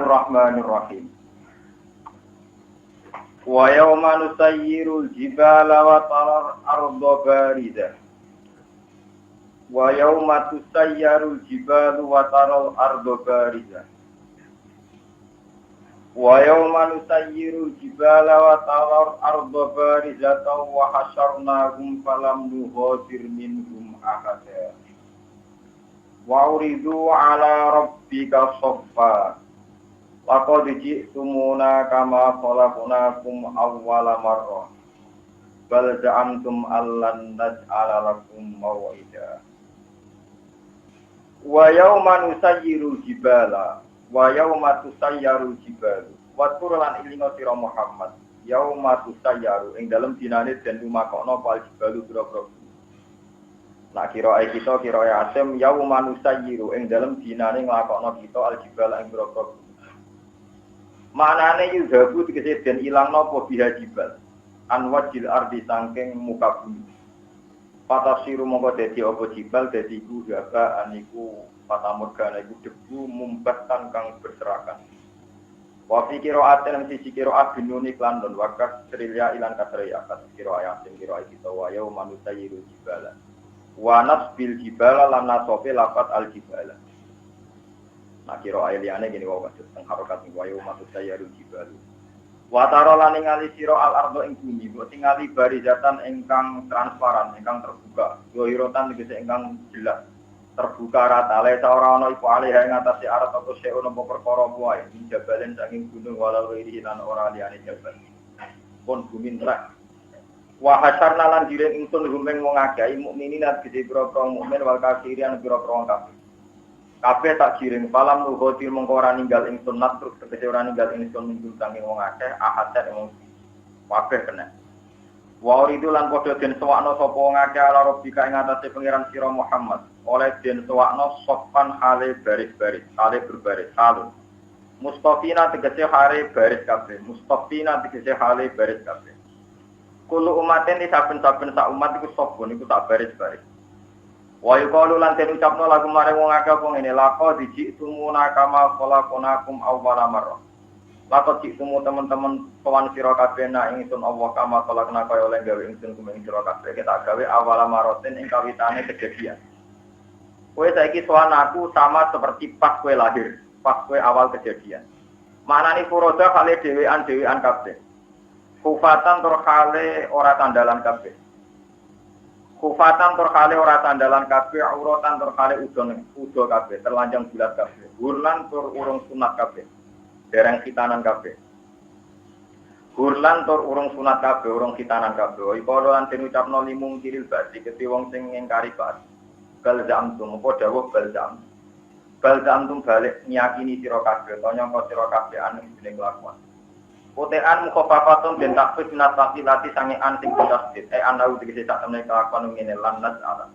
Bismillahirrahmanirrahim. Wa yawma nusayyirul jibala wa taral arda baridah. Wa yawma tusayyarul jibalu wa taral arda baridah. Wa yawma nusayyirul jibala wa taral arda barizatan wa hasyarnahum falam nughadir minhum ahada. Wa uridu ala rabbika saffa. Laqad ji'tumuna kama khalaqnakum awwala marrah. Bal za'amtum allan naj'ala lakum maw'ida. Wa yawma nusayyirul jibala wa yawma tusayyarul jibalu. Wa turlan ilinga sira Muhammad. Yauma tusayyaru ing dalem dinane den lumakokno pal jibalu boro-boro. Nah kirae kita kirae Asim yauma nusayyiru ing dalem dinane nglakokno kita al jibal ing boro-boro. Manane yuzabu tegese den ilangno apa biha jibal. Anwajil ardi saking muka bumi. Patasiru mongko dadi apa jibal dadi iku gaba aniku patamurgana iku debu mumbatan kang berserakan. Wa fi qira'atin sisi qira'at binuni klan don wakas trilya ilan kasriya kas qira'at sing qira'at kita wa yauma nusayyiru jibala. Wa nasbil jibala lan nasofe lafat al jibala. Nah qira'at liyane gini wae maksud teng harokat wa yauma nusayyiru jibalu. Wa tarola ningali sira al ardo ing bumi, mbok tingali barizatan ingkang transparan, ingkang terbuka, zahiratan tegese ingkang jelas. Terbuka rata le ora ana iku alih ing atase arat apa sing ono perkara wae jabalen saking gunung walau iri lan ora liyane jabal pun bumi neraka wa hasyarna lan diren ingsun rumeng wong akeh mukminin lan gede pro-pro mukmin wal kafirin pro-pro kafir kabeh tak giring palam nuhotil mengko ora ninggal ingsun nat terus tegese ora ninggal ingsun minggu saking wong akeh ahadat wong kabeh kena. Wa uridu lan padha den sewakno sapa wong akeh ala rabbika ing atase pangeran sira Muhammad oleh den sewakno sofan hale baris-baris hale berbaris halun mustafina tegese hale baris kabeh mustafina tegese hale baris kabeh kulo umaten di saben-saben sak umat iku sopun iku tak baris-baris wa yuqalu lan den ucapno lagu mare wong akeh apa ngene laqad ji'tumuna kama khalaqnakum awwala marrah. Lakot cikumu teman-teman kawan sira kabeh nak ingsun Allah kama kalakna kaya oleh gawe ingsun kumeng sira kabeh kita gawe awala maroten ing kawitane kejadian. Kowe saiki sowan aku sama seperti pas kowe lahir, pas kowe awal kejadian. Manane furoda kale dhewean kabeh. Kufatan tur kale ora tandalan kabeh. Kufatan tur kale ora tandalan kabeh, auratan tur kale udo kabeh, terlanjang bulat kabeh. Burlan tur urung sunat kabeh. Dereng khitanan kabeh. Hurlan tur urung sunat kabeh, urung khitanan kabeh. Iku lan den ucapno limung kiril badi keti wong sing ngingkari bas. Bal zamtum apa dawuh bal zam. Bal zamtum balik nyakini sira kabeh, nyangka sira kabeh anu jeneng lakuan. Potean mukhafafatun den takfif nasaqilati sangean sing tasdid. Anau tegese sak temene kelakuan ngene lan nas ala.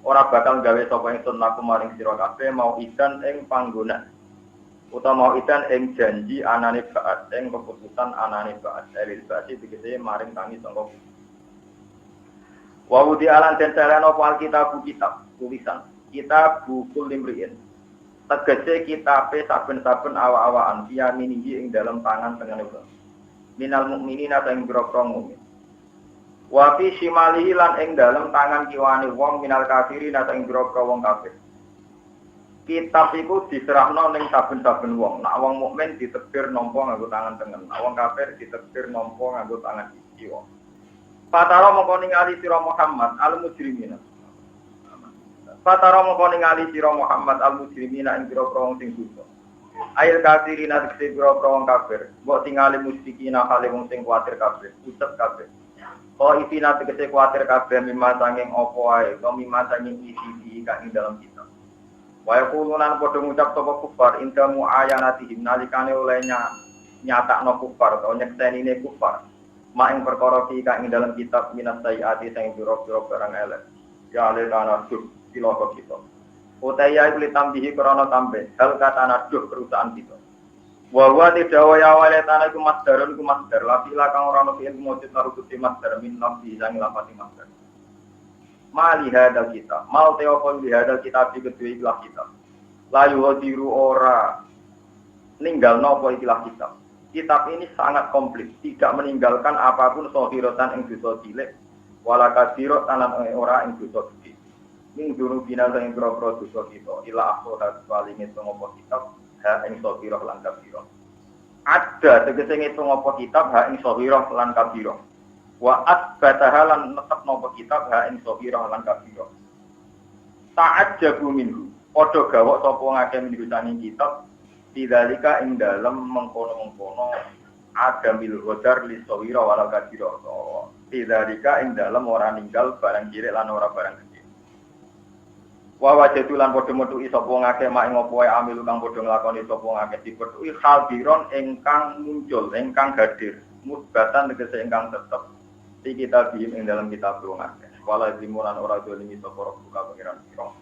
Ora bakal gawe sapa ingsun laku maring sira kabeh mau idan ing panggonan. Utama idan ing janji anane baat ing keputusan anane baat elil basi tegese maring tangi sangka wa wudi alan den salano kitab tulisan kitab bukul limriin tegese kitabe saben-saben awa-awaan yaminihi ing dalam tangan tengene minal mukminina ing boro-boro mukmin wa fi shimalihi lan ing dalam tangan kiwane wong minal kafirin ing boro-boro wong kafir. Kitab iku diserahno ning saben-saben wong. Nek wong mukmin ditebir nampa nganggo tangan tengen, nek wong kafir ditebir nampa nganggo tangan kiri. Fatara mongko ningali sira Muhammad al-mujrimina. Fatara mongko ningali sira Muhammad al-mujrimina ing pira-pira wong sing dosa. Ail kafirina tegese pira-pira wong kafir. Mbok tingali musyrikina kale wong sing kuwatir kabeh, utek kabeh. Oh ifina tegese kuwatir kabeh mimma sanging apa wae, to mimma sanging isi kang ing dalam kitab. Wa yaqulunan padha ngucap sapa kufar indamu ayanatihim nalikane oleh nyatakno kufar utawa nyektenine kufar mak ing perkara iki kang ing dalam kitab minas sayyati sing pira-pira barang elek ya ale kana duh cilaka kita utaya iku litambihi krana tambe hal katana duh perusahaan kita wa wa tidawa ya wale tanah iku masdarun iku masdar lapila kang ora ono ilmu mujud karo kuti masdar min nabi sang lafati masdar mali hadal kita mal teopon di hadal kita kedua ikhlas kita layu hadiru ora ninggal nopo ikilah kitab. Kitab ini sangat komplit, tidak meninggalkan apapun sohirotan ing dosa cilik, wala kasiro tanan ora ing dosa gede. Ning dulu bina sing pro dosa kita, ila akhirat paling itu ngopo kitab, ha ing sohiroh lan kabiro. Ada tegese ngitung apa kitab ha ing sohiroh lan kabiro. Wa asbataha lan netep nopo kitab ha ing sohiroh lan kabiro. Ta'at jabu minhu, padha gawok sapa ngake minggu saking kitab, tidalika ing dalem mengkono-mengkono ada mil godar li sohiroh wala kabiro. Tidalika ing dalem ora ninggal barang cilik lan ora barang gede. Wa wajadulan padha metuki sapa ngake mak ing apa wae amil kang padha nglakoni sapa ngake dipetuki hadiron ingkang muncul ingkang hadir musbatan tegese ingkang tetep iki kita bihim ing dalam kitab ngake wala limunan ora dolimi sapa buka pengiran sira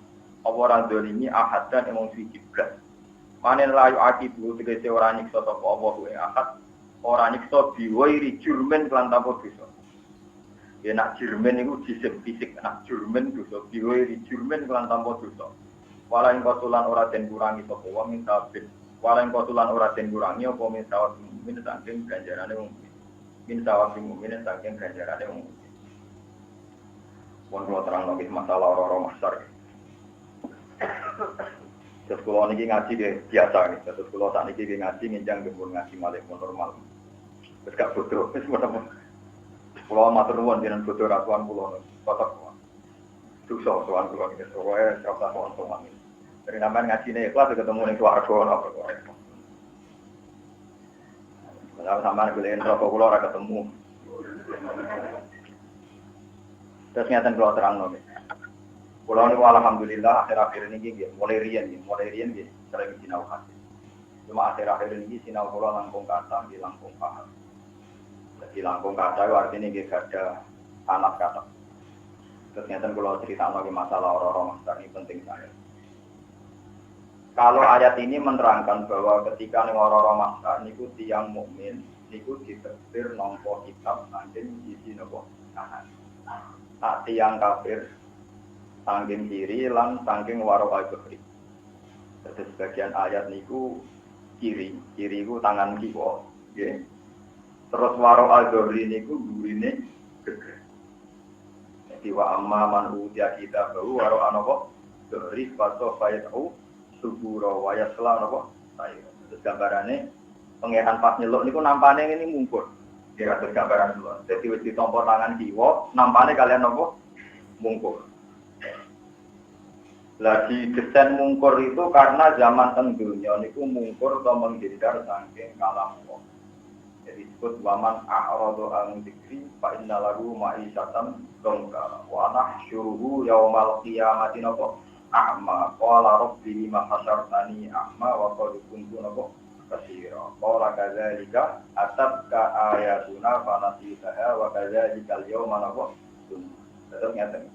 apa ora dolimi ahadan emong suci blas manen layu akibu tegese ora nyiksa sapa apa ing ahad ora nyiksa biwairi jurmen kelan tanpa dosa. Ya nak jurmen itu jisim fisik, nak jurmen dosa, biwiri jurmen kelan tanpa dosa. Walau kotulan ora den kurangi sapa wa min sabit. Walau kotulan ora den kurangi apa min sawab mukmin saking ganjarane wong mukmin. Min sawab mukmin saking ganjarane wong mukmin. Wong kula terang lagi masalah ora-ora masar. Terus kula niki ngaji biasa nih, terus kula sakniki ngaji nginjang gembur ngaji malih normal. Wis gak bodoh, wis menawa. Pulau matur nuwun jenengan bodho rasuan kula kotak. Dosa sowan kula iki sowae serta sowan. Dari namanya ngajine ikhlas ketemu ning swarga ana perkara. Kalau sampean golek rokok kula ora ketemu. Terus ngaten kula terangno. Kula niku alhamdulillah akhir-akhir niki nggih mulai riyen nggih sering sinau hadis. Cuma akhir-akhir niki sinau kula langkung kata nggih langkung paham. Jadi langkung kata itu artinya kita ada anak kata. Ternyata kalau cerita lagi masalah orang-orang masar ini penting sekali. Kalau ayat ini menerangkan bahwa ketika orang-orang masar niku tiang mukmin, niku ditafsir nompo kitab anjing isi nopo kanan. Nah tiang kafir sangking kiri lan sangking waro al-bahri. Jadi sebagian ayat niku kiri ku tangan kiwa, okay. Terus waro al-dohri niku gurine geger. Jadi wa amma man utia kita bahu waro anopo dohri paso fayatau suburo wayasla anopo sayo. Terus gambarannya pengeran pas nyeluk niku nampane ini mungkur. Kira terus gambaran dulu. Jadi wis ditompo tangan kiwa, nampane kalian nopo mungkur. Lagi desain mungkur itu karena zaman tengdunya niku mungkur atau menghindar saking kalam. Jadi disebut waman a'radu an dzikri fa inna lahu ma'isyatan dongka wa nahsyuruhu yaumal qiyamati napa a'ma qala rabbi lima hasyartani a'ma wa qad kuntu napa basira qala kadzalika atabka ayatuna fa nasitaha wa kadzalika al-yawma napa tetep ngaten.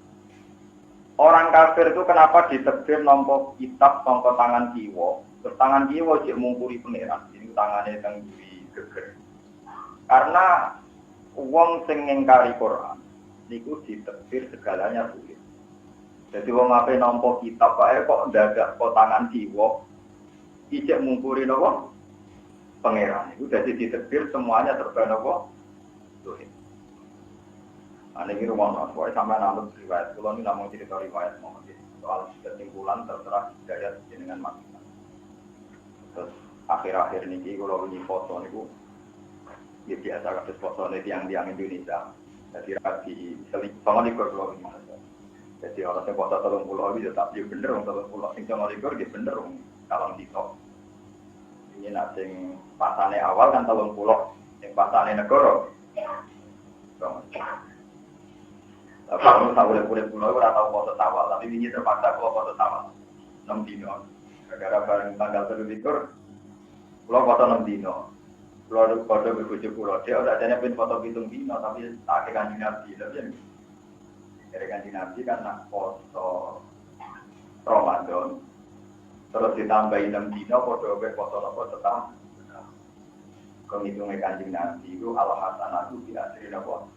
Orang kafir itu kenapa ditakdir nampa kitab sangka tangan kiwa? Terus tangan kiwa jek mungkuri pangeran, ini tangane teng diri geger. Karena wong sing ngingkari Quran niku ditakdir segalanya sulit. Jadi wong ape nampa kitab wae kok ndadak kok tangan kiwa ijek mungkuri napa? Pangeran. Iku dadi ditakdir semuanya serba napa? Sulit. Ane iki rumah soal sampai nambah riwayat. Kalau ini namanya cerita riwayat soal kesimpulan terserah hidayah dengan maksimal. Terus akhir-akhir niki kalau ini foto niku ya biasa kasus foto nih tiang-tiang Indonesia. Jadi rapi selik sama likur kalau ini. Jadi orang yang foto 30 itu tetap dia bener 30. Sing sama likur dia bener kalau TikTok. Ini nanti pasane awal kan 30, yang pasane negara. Kalau tak boleh pulau, orang tahu foto tawal, tapi ini terpaksa kalau foto tawal 6 dino. Gara-gara bareng tanggal 31, pulau foto 6 dino. Pulau foto berbujuk pulau, dia udah jadinya pin foto hitung dino, tapi tak akan Nabi, tapi yang dari kanjeng Nabi kan nak foto Ramadan, terus ditambahin 6 dino, foto tetap. Kalau hitungnya kanjeng Nabi itu al-hasanatu bi asri napa?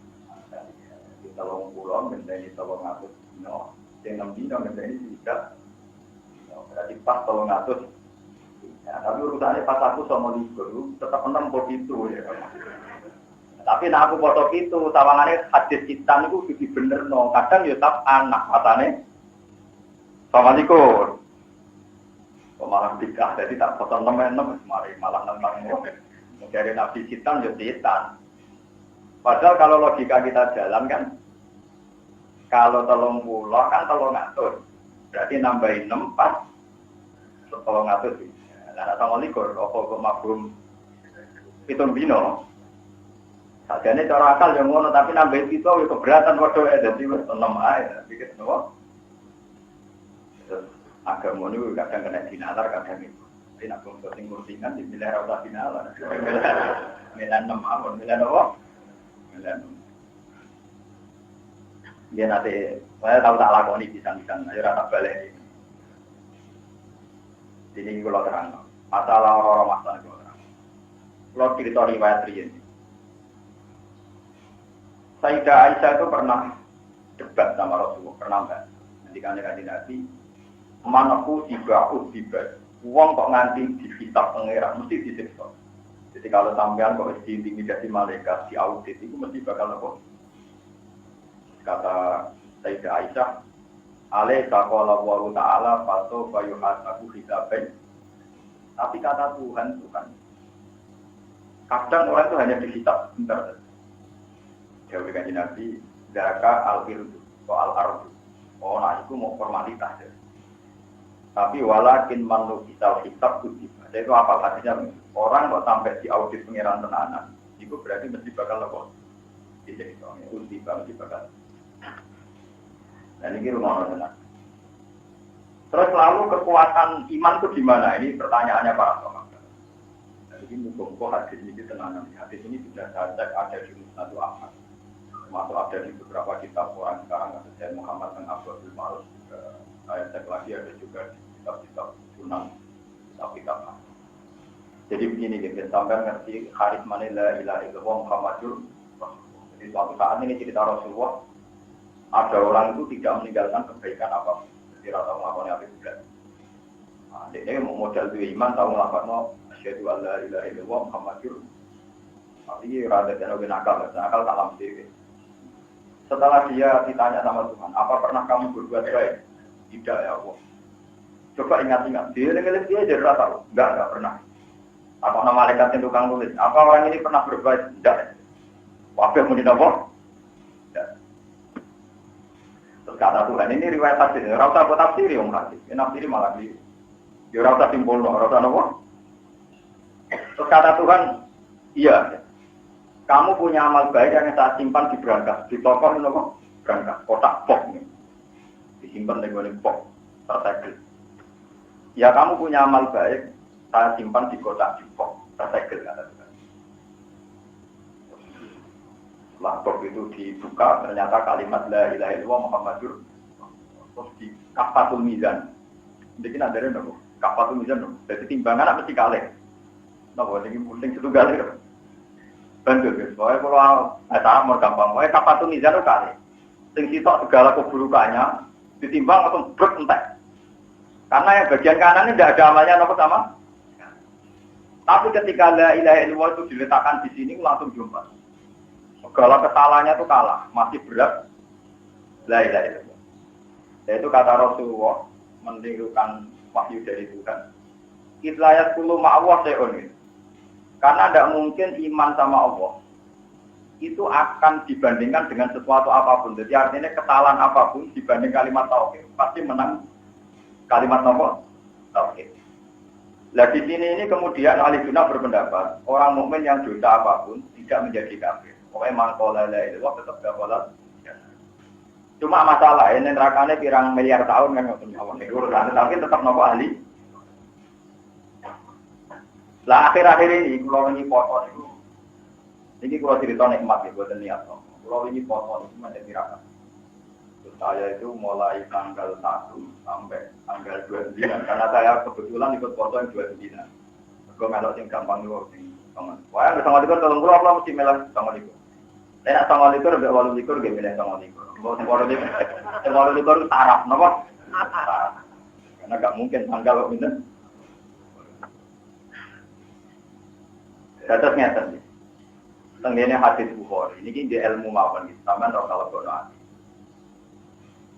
Tolong pulau, menjadi tolong ngatus dino, yang 6 dino menjadi tidak. Berarti pas tolong ngatus Ya, tapi urusannya pas aku sama likur, tetap 6 itu ya. Tapi nah aku foto itu, tawangannya hadis hitam itu jadi bener no. Kadang ya tetap anak katanya sama likur. Malah tidak, jadi tak foto 6 malah nentang dari nabi hitam ya hitam. Padahal kalau logika kita jalan kan, kalau 30 kan 300, berarti nambahin 6 pas 300. Nah, sama likur, apa kok mabum hitung bino. Sajane cara akal yang ngono, tapi nambahin itu ya keberatan waduh jadi 6 aja, pikir nopo. Terus agama ini kadang kena dinalar, kadang itu. Tapi nak untuk sing-kursingan dipilih rasa dinalar. Milan 6 awon, milan apa? Milan. Dia nanti, saya tahu tak lakoni bisa-bisa, ayo rata balik. Ini kalau terang. Masalah orang-orang masalah itu orang. Kalau cerita riwayat ini. Sayyidah Aisyah itu pernah debat sama Rasulullah, pernah enggak? Ketika Nabi, manaku dibahut dibahut. Uang kok nganti dihisab pengerak, mesti disiksa. Jadi kalau sampean kok diintimidasi malaikat, diaudit, itu mesti bakal apa? Kata Sayyidah Aisyah, alaika qala Allahu ta'ala fato fayuhasabu hisaban. Tapi kata Tuhan itu kan, kadang orang itu hanya dihisab sebentar. Jawab kanjeng Nabi, zaka al-irdu, al-ardu. Oh, nah itu mau formalitas ya. Tapi walakin manu hisab kutip. Jadi itu apa artinya? Orang kok sampai di audit pengiran tenanan, itu berarti mesti bakal apa? Jadi soalnya kutip mesti bakal. Dan ini rumah orang. Terus lalu kekuatan iman itu di mana? Ini pertanyaannya para sahabat. Jadi muka-muka hadis ini tenanan. Hadis ini sudah saya cek ada di Musnadu Ahmad. Termasuk ada di beberapa kitab orang sekarang, ada Sayyid Muhammad dan Abdul Ma'ruf juga. Saya cek lagi ada juga di kitab-kitab Sunan, kitab-kitab. Jadi begini, kita sampai ngerti karismane la ilaha illallah Muhammadur Rasulullah. Jadi suatu saat ini cerita Rasulullah, ada orang itu tidak meninggalkan kebaikan apapun. Jadi rata melakukan apa juga. Nah, ini modal itu iman, tahu melakukan asyhadu an la ilaha illallah Muhammadur. Tapi rada dan nakal tak lampu. Setelah dia ditanya sama Tuhan, apa pernah kamu berbuat baik? Tidak ya Allah. Coba ingat-ingat, dia jadi rata, enggak pernah. Apa nama malaikat yang tukang tulis? Apa orang ini pernah berbuat? Tidak. Wabah mau dinapor? Tidak. Terus kata Tuhan, ini riwayat hadis, rata buat tafsir yang hadis. Ini tafsir malah di, dia rata simpul, rata napor. Terus kata Tuhan, iya. Kamu punya amal baik yang saya simpan di berangkas, di toko ini apa? Berangkas, kotak box nih, disimpan dengan box tersegel. Ya kamu punya amal baik, saya simpan di kotak di box tersegel kata Tuhan. Setelah box itu dibuka, ternyata kalimat la ilaha illallah Muhammadur, terus di kafatul mizan. Jadi ada yang apa? Kafatul mizan, jadi timbangan apa mesti kaleng. Nah, ini penting satu kali. Bantu guys, pokoknya kalau tak mau gampang, pokoknya kapan tuh mizan tuh kali. Sing sitok segala keburukannya ditimbang atau brek entek. Karena yang bagian kanan ini tidak ada amalnya apa sama. Tapi ketika la ilaha illallah itu diletakkan di sini langsung jumpa. Segala kesalahannya itu kalah, masih berat la ilaha illallah. Yaitu kata Rasulullah menirukan wahyu dari Tuhan. Itlayat kulu ma'awah se'un. Karena tidak mungkin iman sama Allah itu akan dibandingkan dengan sesuatu apapun. Jadi artinya kesalahan apapun dibanding kalimat tauhid pasti menang kalimat nomor tauhid. Nah di sini ini kemudian ahli sunnah berpendapat orang mukmin yang dosa apapun tidak menjadi kafir. Pokoknya mangkola la ilaha tetap gawalat. Cuma masalah ini nerakane pirang miliar tahun kan urusan tapi tetap nopo ahli. Lah akhir-akhir ini kalau ini foto ini kalau cerita nikmat ya buat niat. Kalau ini foto itu menjadi raka. Saya itu mulai tanggal 1 sampai tanggal 29 karena saya kebetulan ikut foto yang 29. Gue melok yang gampang dulu sing tangan. Wah, yang sama likur tolong gua mesti melok sama likur. Nek sama likur mbek 8 likur ge milih sama likur. Mbok sing 8 likur taraf napa? Karena gak mungkin tanggal kok pinten. Dados ngeten. Tenggene hadis Bukhari niki di ilmu mawon iki sampean ora kalebono ati.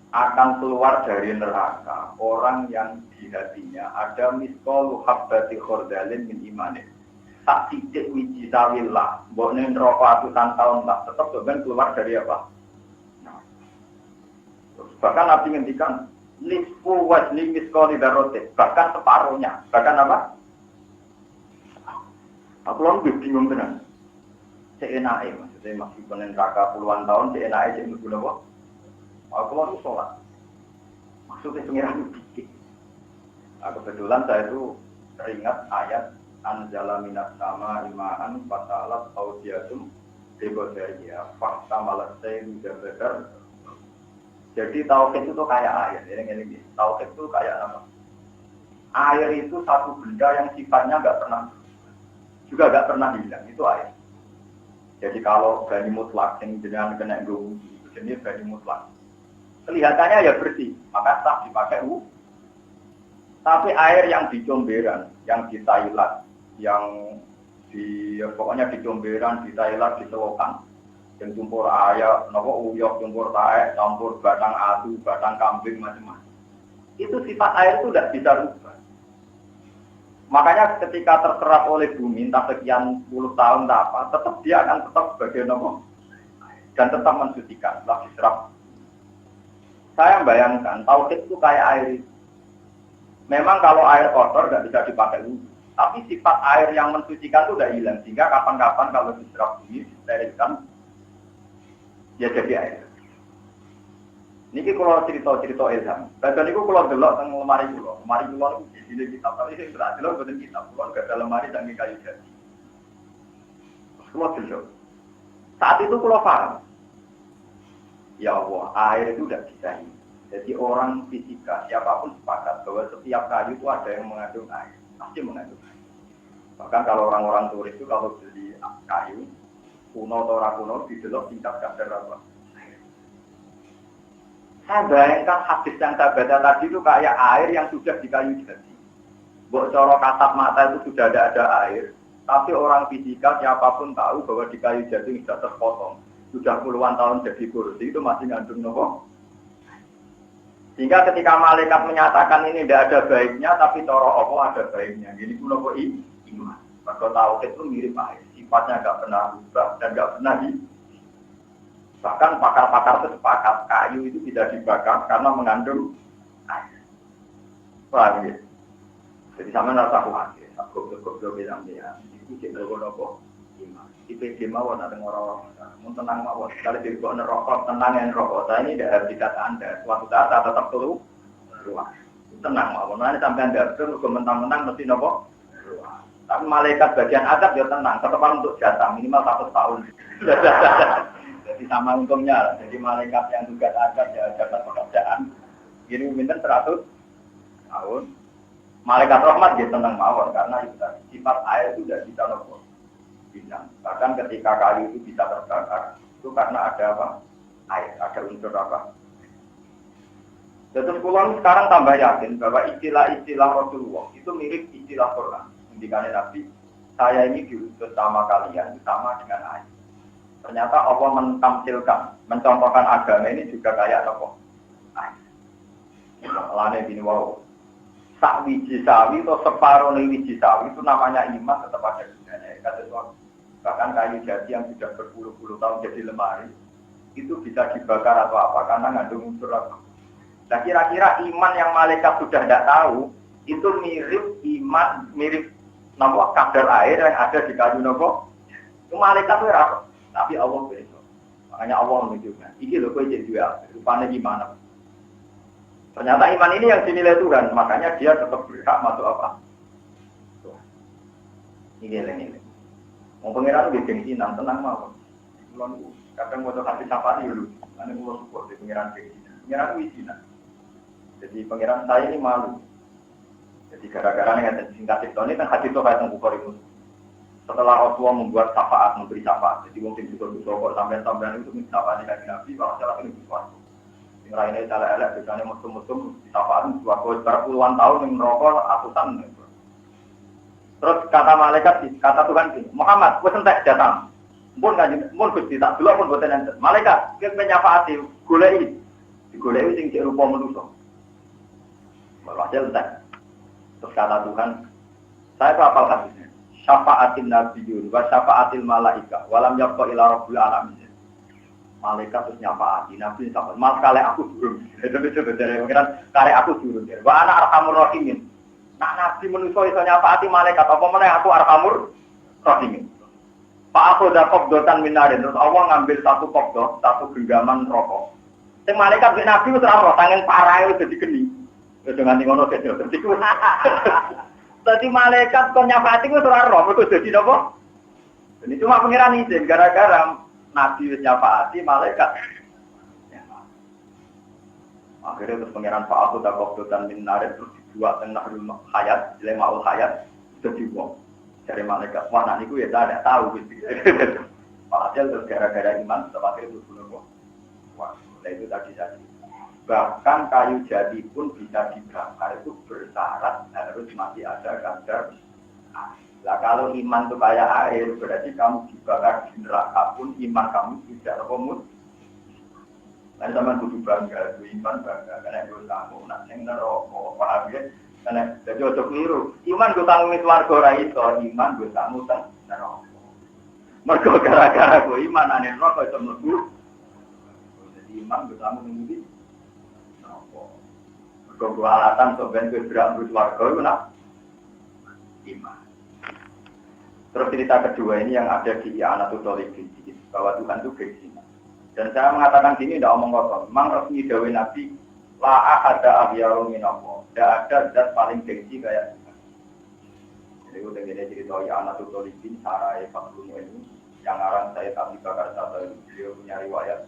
Akan keluar dari neraka orang yang di hatinya ada miskol habbati khordalin min imanin. Tak titik wiji sawillah, mbokne neraka atusan tahun lah, tetap sampean keluar dari apa? Nah. Bahkan Nabi ngendikan nisfu wajni miskol darote, bahkan separuhnya, bahkan apa? Aku lalu bingung tenan. Seenake maksudnya masih neraka puluhan tahun seenake sing mlebu napa? Aku lalu sholat. Maksudnya pengiran dikit. Nah, kebetulan saya itu teringat ayat anjala minas sama imaan fatalat audiatum debodaria fakta malasai mujabatar. Jadi tauhid itu kayak air. Ini. Tauhid itu kayak apa? Air itu satu benda yang sifatnya juga nggak pernah hilang. Itu air. Jadi kalau bani mutlak yang dengan kena guru itu jenis bani mutlak. Kelihatannya ya bersih, maka sah dipakai Tapi air yang di Comberan, yang di Thailand, yang pokoknya di Comberan, di Thailand, di Selokan, yang campur ayam, uyok, campur taek, campur batang adu, batang kambing, macam-macam. Itu sifat air itu tidak bisa rubah. Makanya ketika terserap oleh bumi, entah sekian puluh tahun apa, tetap dia akan tetap sebagai dan tetap mensucikan, setelah diserap. Saya bayangkan, tauhid itu kayak air. Memang kalau air kotor nggak bisa dipakai wudhu, tapi sifat air yang mensucikan itu udah hilang, sehingga kapan-kapan kalau diserap bumi, disterilkan, ya jadi air. Niki kalau cerita ilham, bagian itu kalau delok teng lemari kula itu di sini kitab, tapi sing berarti lho boten kitab, kula gak ada lemari saking kayu jati. Kula delok. Saat itu kula paham. Ya Allah, air itu tidak bisa hidup. Jadi orang fisika siapapun sepakat bahwa setiap kayu itu ada yang mengandung air, pasti mengandung air. Bahkan kalau orang-orang turis itu kalau beli kayu kuno atau rakuno didelok tingkat kadar apa? Saya bayangkan hadis yang saya baca tadi itu kayak air yang sudah di kayu jati. Buat cara kasat mata itu sudah ada air, tapi orang fisika siapapun tahu bahwa di kayu jati sudah terpotong, sudah puluhan tahun jadi kursi itu masih ngandung nopo. Sehingga ketika malaikat menyatakan ini tidak ada baiknya, tapi cara Allah ada baiknya. Jadi nopo iman. Maka tauhid itu mirip air, sifatnya nggak pernah berubah dan nggak pernah Bahkan pakar-pakar itu sepakat kayu itu tidak dibakar karena mengandung air. Paham ya? Jadi sama rasa khawatir. Aku bilang dia, itu cek nopo iman. Di PD mawon ada orang-orang, mau tenang mawon. Kalau di bawah nerokok, tenang yang nerokok. Saya ini tidak harus dikata Anda. Suatu saat saya tetap keluar. Tenang mawon. Nanti sampai Anda betul, mentang-mentang mesti nopo. Tapi malaikat bagian adab ya tenang. Tetap untuk jatah minimal 1 tahun. Jadi sama untungnya, jadi malaikat yang tugas adab ya dapat pekerjaan. Ini minta 100 tahun. Malaikat rahmat dia tenang mawon karena itu sifat air itu tidak bisa nopo bilang. Bahkan ketika kayu itu bisa terbakar itu karena ada apa? Air, ada unsur apa? Terus pulang sekarang tambah yakin bahwa istilah-istilah Rasulullah itu mirip istilah Quran. Indikasi Nabi, saya ini diutus sama kalian sama dengan air. Ternyata Allah mentamsilkan, mencontohkan agama ini juga kayak apa? Lane bin Wow. Sak wiji sawi atau separuh wiji sawi itu namanya iman tetap ada gunanya. Bahkan kayu jati yang sudah berpuluh-puluh tahun jadi lemari itu bisa dibakar atau apa karena ngandung unsur apa. Nah kira-kira iman yang malaikat sudah tidak tahu itu mirip nama kadar air yang ada di kayu nopo. Itu malaikat itu apa? Tapi Allah besok. Makanya Allah menunjukkan. Ini loh kau jadi dua. Rupanya gimana? Ternyata iman ini yang dinilai Tuhan. Makanya dia tetap berhak masuk apa? Ini. Mau pengiran di gengsinan, tenang mau. Kadang mau kasih safari dulu. Nanti mau support di pengiran gengsinan. Pengiran gengsinan. Jadi pengiran saya ini malu. Jadi gara-gara dengan singkat cerita ini kan hadis itu kayak Bukhari Muslim. Setelah Rasulullah membuat syafaat, memberi syafaat, jadi mungkin juga sampai-sampai itu minta syafaat dari Nabi, kalau salah ini sesuatu. Yang lainnya salah elek, biasanya musuh-musuh syafaat sesuatu. Sekarang puluhan tahun yang merokok, atusan. Terus kata malaikat, kata Tuhan gini, Muhammad, wis entek datang. Mun Gusti tak delok mun boten enten. Malaikat, kowe nyafaati, goleki. Digoleki sing cek rupa manusa. Walhasil entek. Terus kata Tuhan, saya hafal hadisnya. Syafa'atin nabiyyun wa syafa'atil malaika walam yabqa ila rabbil alamin. Malaikat terus nyafaati nabi sampai mas kali aku durung. Itu dari pengiran kali aku durung. Wa ana arhamur rahimin. Nah nabi manusa iso nyafaati malaikat apa meneh aku arhamur rahimin. Pak aku dak qabdotan minarin terus Allah ngambil satu qabdo, satu genggaman rokok. Sing malaikat nek nabi wis ora tangen parahe wis dadi geni. Wis nganti ngono dadi. Dadi malaikat kon nyafaati wis ora roh, mergo dadi napa? Ini cuma pengiran izin gara-gara nabi wis nyafaati malaikat. Akhirnya terus pengiran Pak aku dak qabdotan minarin terus dibuat tengah rumah hayat, lemaul hayat dadi wong. Dari malaikat, wah nak niku ya tidak tahu gitu. Padahal terus gara-gara iman sebagai itu dulu. Wah, itu tadi. Bahkan kayu jati pun bisa dibakar itu bersyarat harus masih ada kadar. Nah kalau iman itu kayak air, berarti kamu dibakar di neraka pun iman kamu tidak komut. Dan sama kudu bangga, iman bangga karena itu kamu nak yang neraka, paham ya? Karena jadi ojo keliru. Iman gue tanggung itu warga ora iso, iman gue tanggung teng neraka. Mergo gara-gara gue iman ane neraka iso mlebu. Jadi iman gue tanggung ngendi? Neraka. Mergo gue alatan sok ben gue berak mlebu warga iku nak iman. Terus cerita kedua ini yang ada di I'anatul Talibin bahwa Tuhan itu gengsi. Dan saya mengatakan gini tidak omong kosong. Memang resmi dawuh Nabi la ada ahyaru minallah. Tidak ada zat paling gengsi kayak Tuhan. Jadi udah gini cerita I'anatul Talibin Sarai Fathul ini yang arang saya Abu Bakar Sa'ad beliau punya riwayat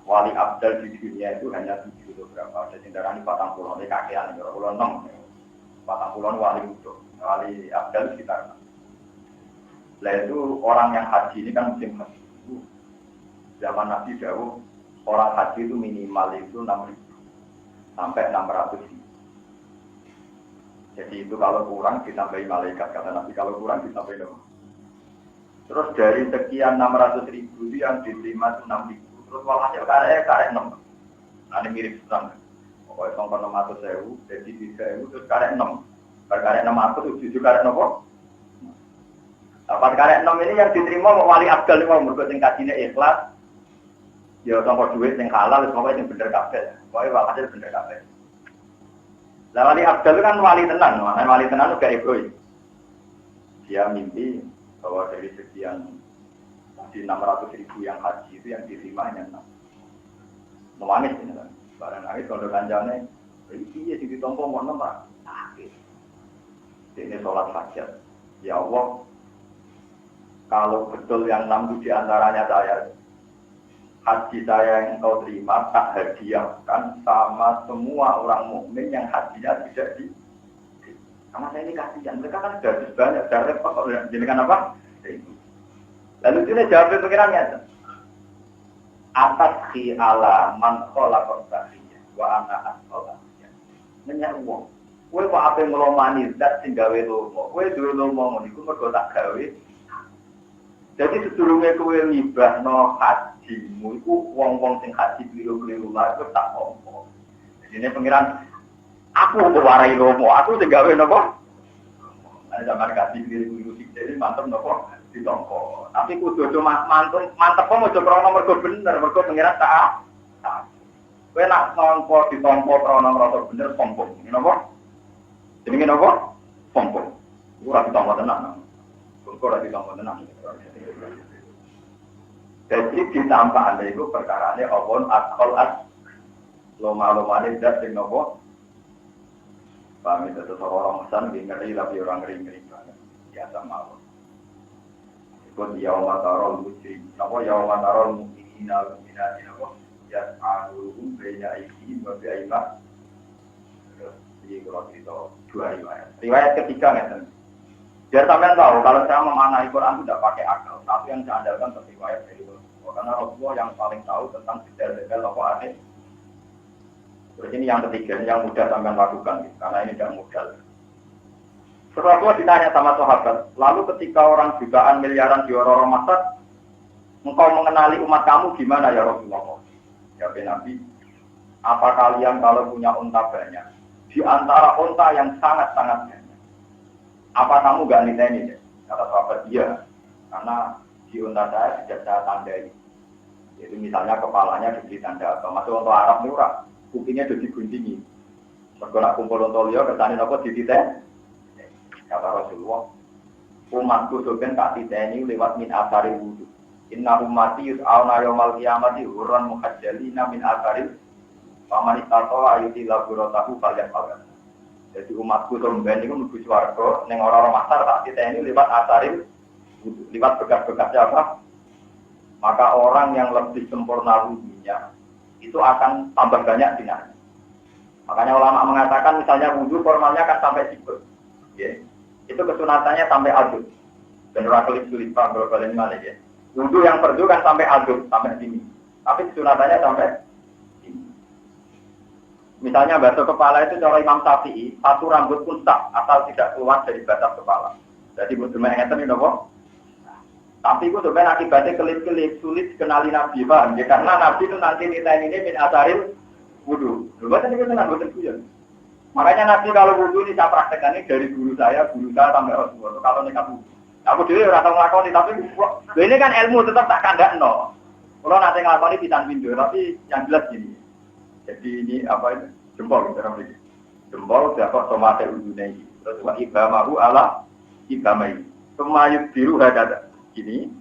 wali abdal di dunia itu hanya 7 atau berapa. Ada cenderani 40 ini kakean 46 40 wali itu wali abdal sekitar. Lah itu orang yang haji ini kan musim haji. Zaman Nabi dahulu orang haji itu minimal itu 6.000 sampai 600.000. Jadi itu kalau kurang ditambahi malaikat kata Nabi, kalau kurang ditambahi apa? Terus dari sekian 600.000 itu yang diterima itu 6.000. Terus walhasil karek 6. Nah ini mirip sama. Pokoknya sampai 600.000, jadi 3.000 terus karek 6. Karek 600 itu karek apa? Dapat karek 6 ini yang diterima wali abdal ini mau mergo sing kajine ikhlas. Ya sampai duit sing halal semoga sing bener kabeh. Pokoke walhasil bener kabeh. Lah wali abdal kan wali tenan, makanya wali tenan juga egois. Dia mimpi bahwa dari sekian di 600.000 yang haji itu yang diterima hanya 6. Menangis ini kan. Barang nangis kalau kanjane, iki sing ditampa mau nomor. Ini sholat hajat. Ya Allah, kalau betul yang 6 itu diantaranya saya, haji saya yang engkau terima tak hadiahkan sama semua orang mukmin yang hajinya tidak di. Karena saya ini kasihan, mereka kan sudah banyak, sudah repot kalau jadikan apa? Lalu itu jawab pengirannya. Atas ki ala man khalaqa sahiya wa ana asqalahnya. Menyang wong. Kowe kok ape nglomani zat sing gawe lomo. Kowe duwe lomo ngono iku mergo tak gawe. Jadi sedurunge kowe ngibahno hajimu iku wong-wong sing haji kliru-kliru lah iku tak ompo. Jadi ini pengiran aku kok warai lomo, aku sing gawe napa? Ana zaman haji kliru-kliru sik jadi mantep napa ditompo. Tapi kudu cuma mantep apa aja krana mergo bener, mergo pengiran tak. Kowe nak nompo ditompo krana ngrasa bener sombong. Napa? Jenenge napa? Sombong. Ora ditompo tenan. Ora ditompo tenan. Jadi ditambah ada itu perkarane opon akol as loma-lomane zat sing napa? Pamit itu orang pesan ngeri tapi orang ngeri banget. Biasa mawon. Ikut yaumatarul mujrim. Napa yaumatarul mukminina minati napa? Yas'aluhum baina aydihim wa bi'ayma. Jadi kalau cerita dua riwayat. Riwayat ketiga ngeten. Biar sampean tahu kalau saya memaknai Quran itu tidak pakai akal, tapi yang saya andalkan riwayat dari Rasulullah. Karena Rasulullah yang paling tahu tentang detail-detail apa aneh. Terus ini yang ketiga, yang mudah sampean lakukan, karena ini tidak mudah. Rasulullah ditanya sama sahabat, lalu ketika orang jutaan miliaran di orang Masar, engkau mengenali umat kamu gimana ya Rasulullah? Ya Nabi, apa kalian kalau punya unta banyak, di antara unta yang sangat-sangat banyak, apa kamu gak nilai? Kata sahabat, iya, karena di unta saya sudah saya tandai. Jadi misalnya kepalanya diberi tanda apa, masuk untuk Arab ini orang, kupingnya sudah diguntingi. Mereka kumpul untuk liya, kesanin apa di titik. Kata Rasulullah, umatku sebenarnya tak titeni lewat min asari wudu. Inna ummati yus'auna yawmal qiyamati hurran muhajjalina min asari faman istata'a ayuti laburatahu falyaf'al. Jadi umatku sebenarnya itu menuju swarga ning orang-orang Masar tak titeni lewat asari wudu, lewat bekas-bekas apa? Maka orang yang lebih sempurna wudunya itu akan tambah banyak dinanya. Makanya ulama mengatakan misalnya wudu formalnya kan sampai sikut. Ya. Itu kesunatannya sampai aduk. Dan orang kelis-kelis Pak, kalau kalian mana ya. Wudhu yang perdu kan sampai aduk, sampai sini. Tapi kesunatannya sampai sini. Misalnya basuh kepala itu cara Imam Syafi'i, satu rambut pun sah, asal tidak keluar dari batas kepala. Jadi butuh mengeten ini apa? Tapi itu sebenarnya akibatnya kelis-kelis, sulit dikenali Nabi, Pak. Ya, karena Nabi itu nanti nilai ini min asaril wudhu. Lupa itu tenang, bukan kuyon. Makanya Nabi kalau wudhu ini saya praktekkan ini dari guru saya sampai Rasulullah. Kalau nekat wudhu, aku dulu rasa ngelakoni, tapi ini kan ilmu tetap tak kandak no. Kalau nanti ngelakoni pisan pindu, tapi yang jelas gini. Jadi ini apa itu? Jempol, cara begini. Jempol dapat somate wudhunya ini. Terus wa ibamahu ala ibamai. Semayut biru hadada. Gini,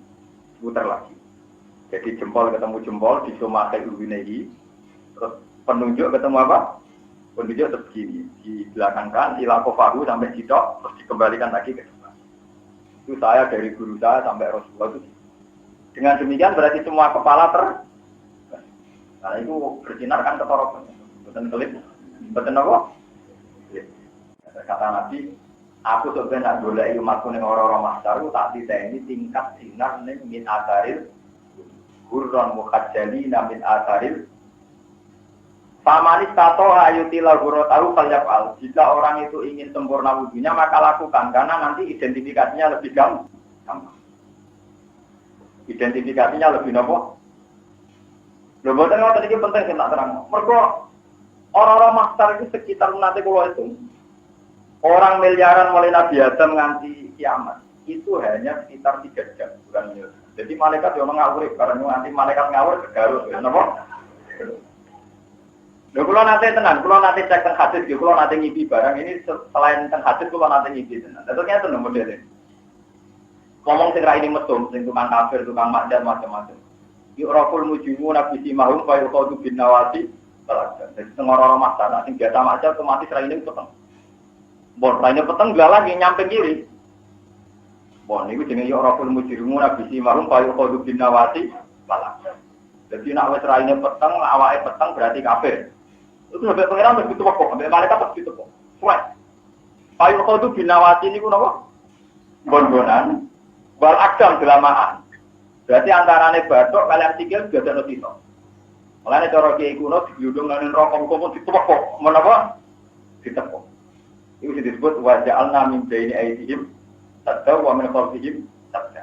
putar lagi. Jadi jempol ketemu jempol di somate wudhunya ini. Terus penunjuk ketemu apa? Penunjuk terus begini, dibelakangkan, ilakofahu sampai sitok, terus dikembalikan lagi ke depan. Itu saya dari guru saya sampai Rasulullah itu. Dengan demikian berarti semua kepala karena itu bersinar kan ketorokan. Betul kelip, betul apa? Kata Nabi, aku sebenarnya nak boleh umatku yang orang-orang Masar itu tak ditanya tingkat sinar nih min asaril, hurron mukhajjalina min asaril. Pamanis tato hayuti laguro tahu falyafal. Jika orang itu ingin sempurna wudunya maka lakukan karena nanti identifikasinya lebih gampang. Identifikasinya lebih nopo. Lho boten ngoten iki penting sing tak terang. Mergo orang-orang Masar itu sekitar nanti kula itu orang miliaran mulai Nabi Adam nganti kiamat. Itu hanya sekitar 3 jam bukan miliar. Jadi malaikat yo ngawur karena nanti malaikat ngawur garut napa? Lho kula nate tenan, kula nate cek teng hadis nggih, kula nate ngipi barang ini selain teng hadis kula nate ngipi tenan. Tentunya itu modele. Ngomong sing ra ini mesum, sing tukang kafir, tukang maksiat macam-macam. Yu'raful mujrimu nabi simahum fa yuqadu bin nawati. Jadi orang-orang Masar sing biasa maksiat otomatis ra ini peteng. Bon, ra ini peteng glalah nyampe kiri. Bon, niku jenenge yu'raful mujrimu nabi simahum fa yuqadu bin nawati. Jadi nak wis ra ini peteng, awake peteng berarti kafir. Itu sampai pengiran harus ditepok, sampai malaikat harus ditepok. Suai. Payu khodu binawati ini ku apa? Bon-bonan. Wal akdam delamaan. Berarti antarane batok kalian sikil juga ada sisa. Mulane cara kiai kuno digludung nang rokok kok ditepok. Menapa? Ditepok. Itu disebut wa ja'alna min baini aydihim sadda wa min khalfihim sadda.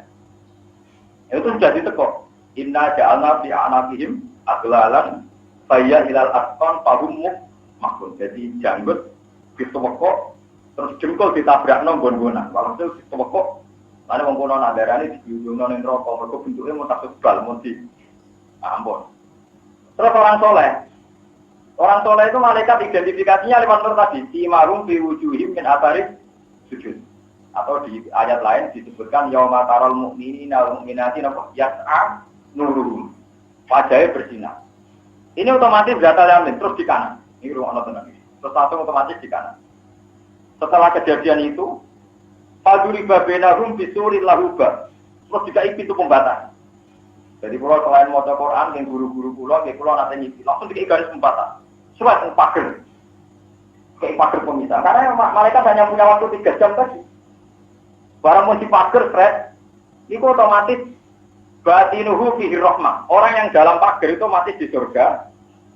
Itu sudah ditepok. Inna ja'alna fi a'naqihim aglalan faya ilal asqan fahum makun. Jadi janggut ditepok terus jengkol ditabrakno nggon-ngonan. Walhasil ditepok ana wong kono nadarane diundungno ning neraka mergo bentuke mau tak sebal mau di ampun. Terus orang soleh itu malaikat identifikasinya lewat nur tadi simarum fi wujuhim min athari sujud. Atau di ayat lain disebutkan yauma taral mu'minina wal mu'minati yas'a nuruhum. Wajahnya bersinar. Ini otomatis data yang terus di kanan. Ini ruang tenang. Terus langsung otomatis di kanan. Setelah kejadian itu, Faduri babenahum bisuri lahuba. Terus juga pintu pembatas. Jadi kalau selain mau Quran, yang guru-guru pulau, kayak pulau nanti nyisi, langsung dikasih garis pembatas. Suat pagar. Kayak pagar pemisah. Karena mereka hanya punya waktu 3 jam tadi. Barang mau pagar, Fred, itu otomatis batinuhu fihi rahmah. Orang yang dalam pagar itu masih di surga.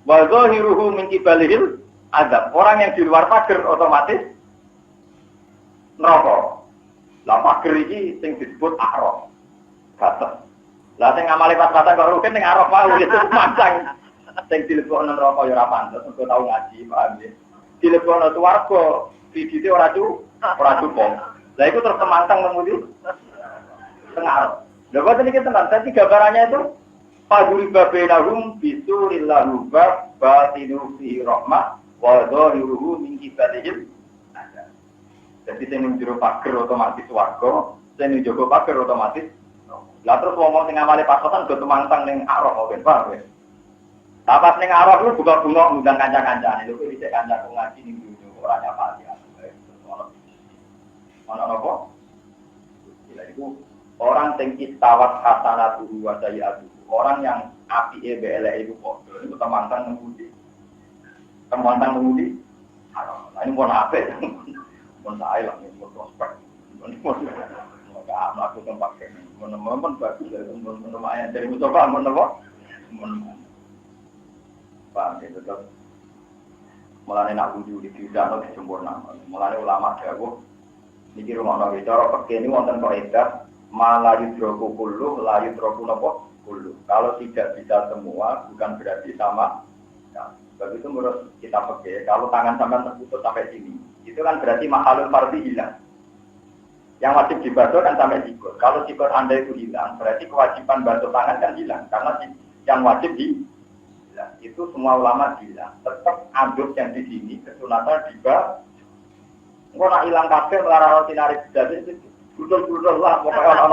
Wa zahiruhu min qibalihil azab. Orang yang di luar pagar otomatis neraka. Lah pager iki sing disebut Araf. Batas. Lah sing ngamali pas-pasan kok rugen ning Araf wae itu mancang. Sing dilebokno neraka ya ora pantes, engko tau ngaji, paham ya. Dilebokno swarga, bibite ora cukup. Lah iku terus temantang ngemudi tengah. Lha kok iki tenan, tadi gambarannya itu Paduri babenahum bisurillahu batinu fi rahmah wa dhahiruhu min kibalihim. Jadi sing njero pager otomatis warga, sing njogo pager otomatis. Lah terus wong sing ngamale pasokan go temantang ning arah oke, paham ya? Tapas ning arah lu bunga-bunga ngundang kanca-kancane, lho iki dhisik kancaku ngaji ning dunya ora nyapati aku. Ono apa? Gila iku orang sing istawat hasanatu wa sayiatu. Orang yang apike belek iku padha niku temantang ngemudi. Temantang ngemudi. Lah ini pun apik. Pun sae lah pun prospek. Maka aku tempat kene. Menemen bagus ya lumayan dari musofa menapa? Pak itu tetap mulane nak wudu di bidang sempurna. Mulane ulama dawuh niki rumakno cara pekene wonten kaidah malah yudroku kullu la yudroku napa kullu. Kalau tidak bisa semua bukan berarti sama. Nah, begitu menurut kita pakai kalau tangan sampai terputus sampai sini itu kan berarti mahalul fardhi hilang. Yang wajib dibasuh kan sampai sikut. Kalau sikut Anda itu hilang, berarti kewajiban basuh tangan kan hilang. Karena yang wajib hilang. Itu semua ulama bilang. Tetap adus yang di sini, kesunatan dibasuh. Kalau nak hilang kabeh melarang sinari bidadari itu gudul-gudul lah. Pokoknya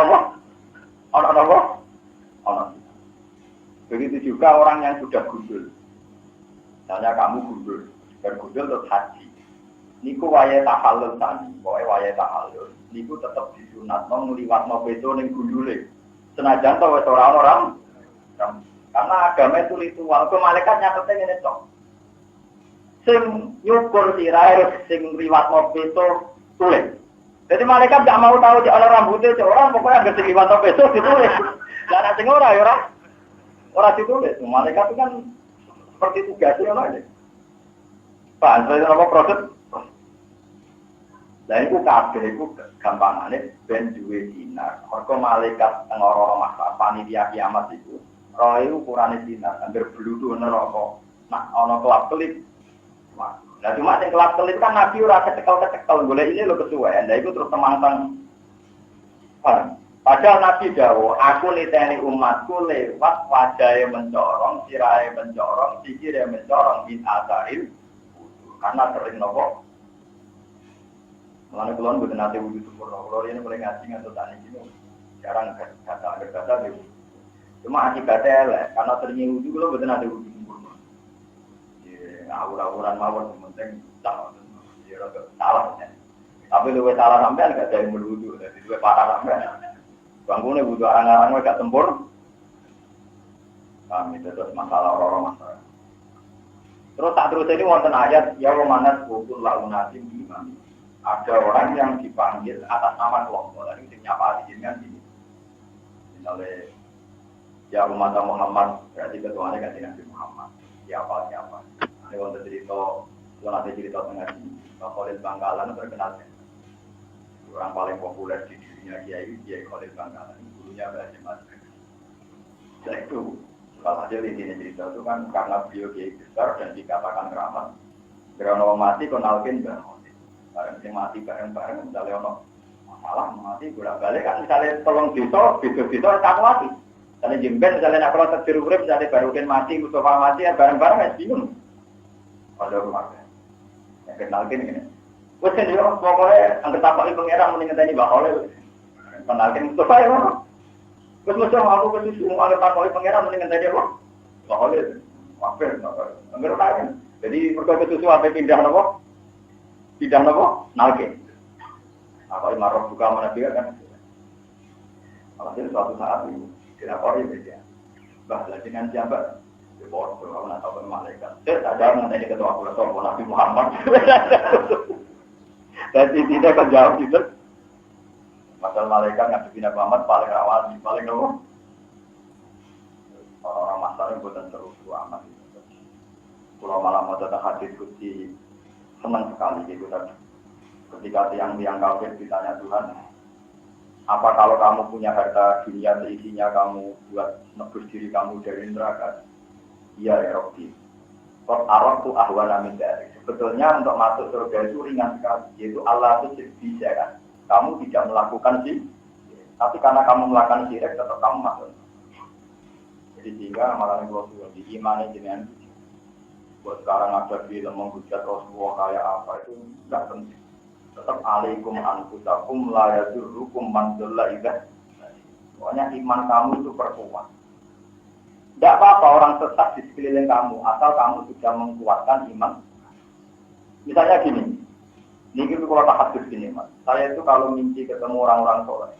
orang. Begitu juga orang yang sudah gudul. Misalnya kamu gudul. Bergudul terus haji. Niku wayahe tahallul tani, pokoke wayahe tahallul. Niku tetep disunatno ngliwatno beto ning gundule. Senajan to wis ora orang. Karena agama itu ritual, kok malaikat nyatete ngene tok. Sing nyukur sirahe sing ngliwatno beto tulis. Jadi malaikat gak mau tahu di ana rambutnya orang pokoknya anggere sing ngliwatno beto ditulis. Lah nek sing ora ya ora ditulis. Malaikat itu kan seperti tugasnya ngono aja. Pak, saya apa proses? Lah iku kabeh iku gampangane ben duwe dinar. Mergo malaikat teng ora masa panitia kiamat iku roe ukurane dinar, hampir bludhu neraka. Nah, ana kelap-kelip. Wah, lah cuma sing kelap-kelip kan nabi ora kecekel-kecekel golek ini lho kesuwen. Lah iku terus temantang. Padahal nabi dawuh, aku niteni umatku lewat wajahe mencorong, sirahe mencorong, sikire mencorong bin asaril. Karena sering nopo. Mulane kula mboten nate wudu sempurna. Kula rene mulai ngaji ngantos tani iki jarang kata dhewe. Cuma akibatnya elek karena sering wudu kula mboten nate wudu sempurna. Ya awur-awuran mawon penting salah. Ya rada salah. Tapi luwih salah sampean gak ada wudu, dadi luwih parah sampean. Bangkune wudu arang-arang gak sempurna. Kami terus masalah orang masalah. Terus tak terus ini wonten ayat ya manas butul launatim imam. Ada orang yang dipanggil atas nama kelompok. Tadi kita nyapa di sini kan ini. Misalnya ya umat Muhammad berarti ketuanya kan Nabi Muhammad. Siapa? Ada wonten cerita, nanti cerita tengah ini. Khalil Bangkalan terkenal. Orang paling populer di dunia Kiai Khalil Bangkalan. Gurunya Basim Masri. Setelah itu salah saja intinya cerita itu kan karena beliau Kiai besar dan dikatakan keramat. Karena orang mati konalkin banget. Barang yang mati bareng-bareng, misalnya ono masalah mati bolak-balik kan misalnya tolong desa tak mati. Misalnya jemben, misalnya nak kalau terjadi urip, misalnya barukin mati, Mustafa mati, ya bareng-bareng ya bingung. Ada rumah. Yang kenalkin ini. Wes kan dia pokoknya angkat tapak pengeran mendingan tadi bakal kenalkin Mustafa ya. Wes Mustafa aku kesusu angkat tapak pengeran mendingan tadi apa? Bakal wafir, angkat tapak. Jadi perkara kesusu apa pindah apa? Tidak apa? Nalke. Apa imarah buka mana juga kan? Alhasil suatu saat itu dilapori beda. Bah, dengan siapa? Report kalau nak tahu malaikat. Saya sadar nanti ketua Rasul Nabi Muhammad. Dan tidak akan jauh gitu. Masalah malaikat ngadepi Nabi Muhammad paling rawan, paling nopo. Orang masalahnya bukan seru-seru amat. Kalau malam mau datang hadis kunci senang sekali gitu tadi. Ketika tiang-tiang kafir ditanya Tuhan, apa kalau kamu punya harta dunia seisinya kamu buat nebus diri kamu dari neraka? Iya ya Rabbi. Kok arok tuh ahwana min dari. Sebetulnya untuk masuk surga itu ringan sekali. Yaitu Allah itu bisa kan. Kamu tidak melakukan sih. Tapi karena kamu melakukan syirik tetap kamu masuk. Jadi sehingga malah Rasulullah diimani dengan buat sekarang ada film menghujat Rasulullah kayak apa itu tidak penting. Tetap alaikum anfusakum la yadurrukum man dhalla idza. Pokoknya iman kamu itu perkuat. Tidak apa-apa orang sesat di sekeliling kamu, asal kamu sudah menguatkan iman. Misalnya gini, ini kalau tak hadis gini mas, saya itu kalau mimpi ketemu orang-orang soleh,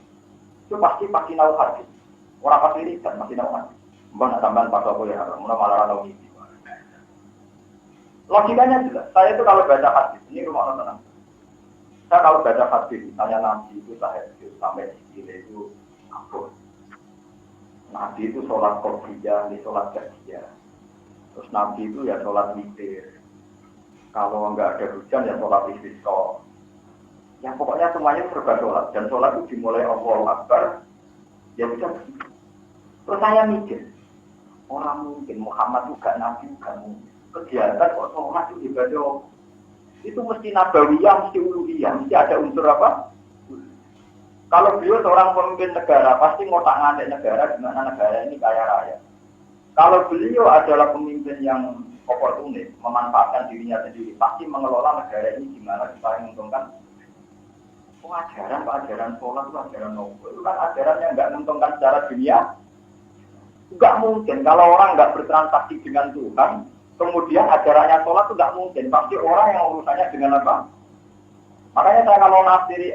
itu pasti nahu hadis. Orang pasti riset, masih nahu hadis. Mbak nak tambahan pas apa ya, malah nahu mimpi. Logikanya jelas, saya itu kalau baca hadis, ini rumah orang tenang. Saya kalau baca hadis, misalnya Nabi itu tahajud sampai sikile itu ampun. Nabi itu sholat qobliyah, di sholat qadiyah. Terus Nabi itu ya sholat witir. Kalau enggak ada hujan ya sholat istisqa. Ya pokoknya semuanya serba sholat. Dan sholat itu dimulai Allahu Akbar. Ya bisa. Terus saya mikir, orang mungkin Muhammad juga Nabi juga mungkin. Kegiatan kok sholat itu ibadah. Itu mesti nabawiyah, mesti uluhiyah, mesti ada unsur apa? Kalau beliau seorang pemimpin negara, pasti ngotak-ngatik negara, gimana negara ini kaya raya. Kalau beliau adalah pemimpin yang oportunis, memanfaatkan dirinya sendiri, pasti mengelola negara ini gimana supaya menguntungkan. Ajaran sholat itu ajaran nopo. Itu kan ajaran yang nggak menguntungkan secara dunia. Nggak mungkin. Kalau orang nggak bertransaksi dengan Tuhan, kemudian ajarannya sholat itu nggak mungkin. Pasti orang yang urusannya dengan apa? Makanya saya kalau nafsiri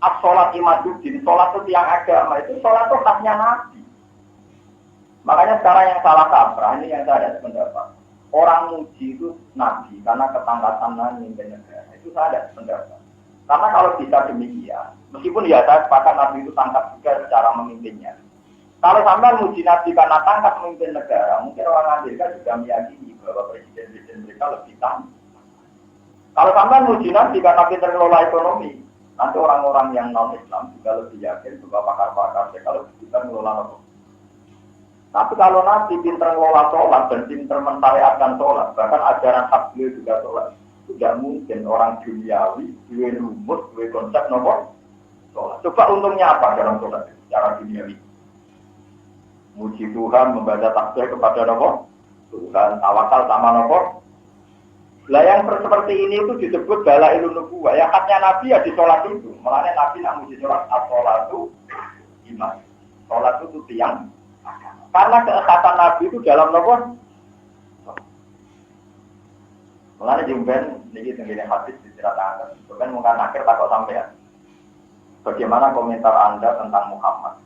as-sholat imaduddin, sholat itu tiang agama, itu sholat itu khasnya Nabi. Makanya sekarang yang salah kaprah, ini yang saya ada pendapat. Orang muji itu Nabi, karena ketangkasan memimpin negara. Itu saya ada pendapat. Karena kalau bisa demikian, meskipun ya saya sepakat Nabi itu tangkap juga secara memimpinnya. Kalau sampai muji Nabi karena tangkap memimpin negara, mungkin orang Amerika juga meyakini bahwa presiden-presiden mereka lebih tangkap. Kalau sampai muji Nabi karena pintar mengelola ekonomi, nanti orang-orang yang non-Islam juga lebih yakin bahwa pakar-pakar kalau kita mengelola apa. Tapi kalau Nabi pintar mengelola sholat dan pintar mentariatkan sholat, bahkan ajaran hak beliau juga sholat, tidak mungkin orang duniawi, dua rumus, dua konsep nomor sholat. Coba untungnya apa dalam sholat secara duniawi? Muji Tuhan, membaca tasbih kepada nomor Tuhan, tawakal sama nomor. Lah yang seperti ini itu disebut dalailun nubuwah. Ya haknya Nabi ya di sholat itu. Makanya Nabi nak muji sholat, as-sholatu iman. Sholat itu tiang. Karena keekatan Nabi itu dalam nomor. Makanya jumben ini tenggine hadis di sirat akhir. Bukan mungkin akhir takut sampai ya. Bagaimana komentar Anda tentang Muhammad?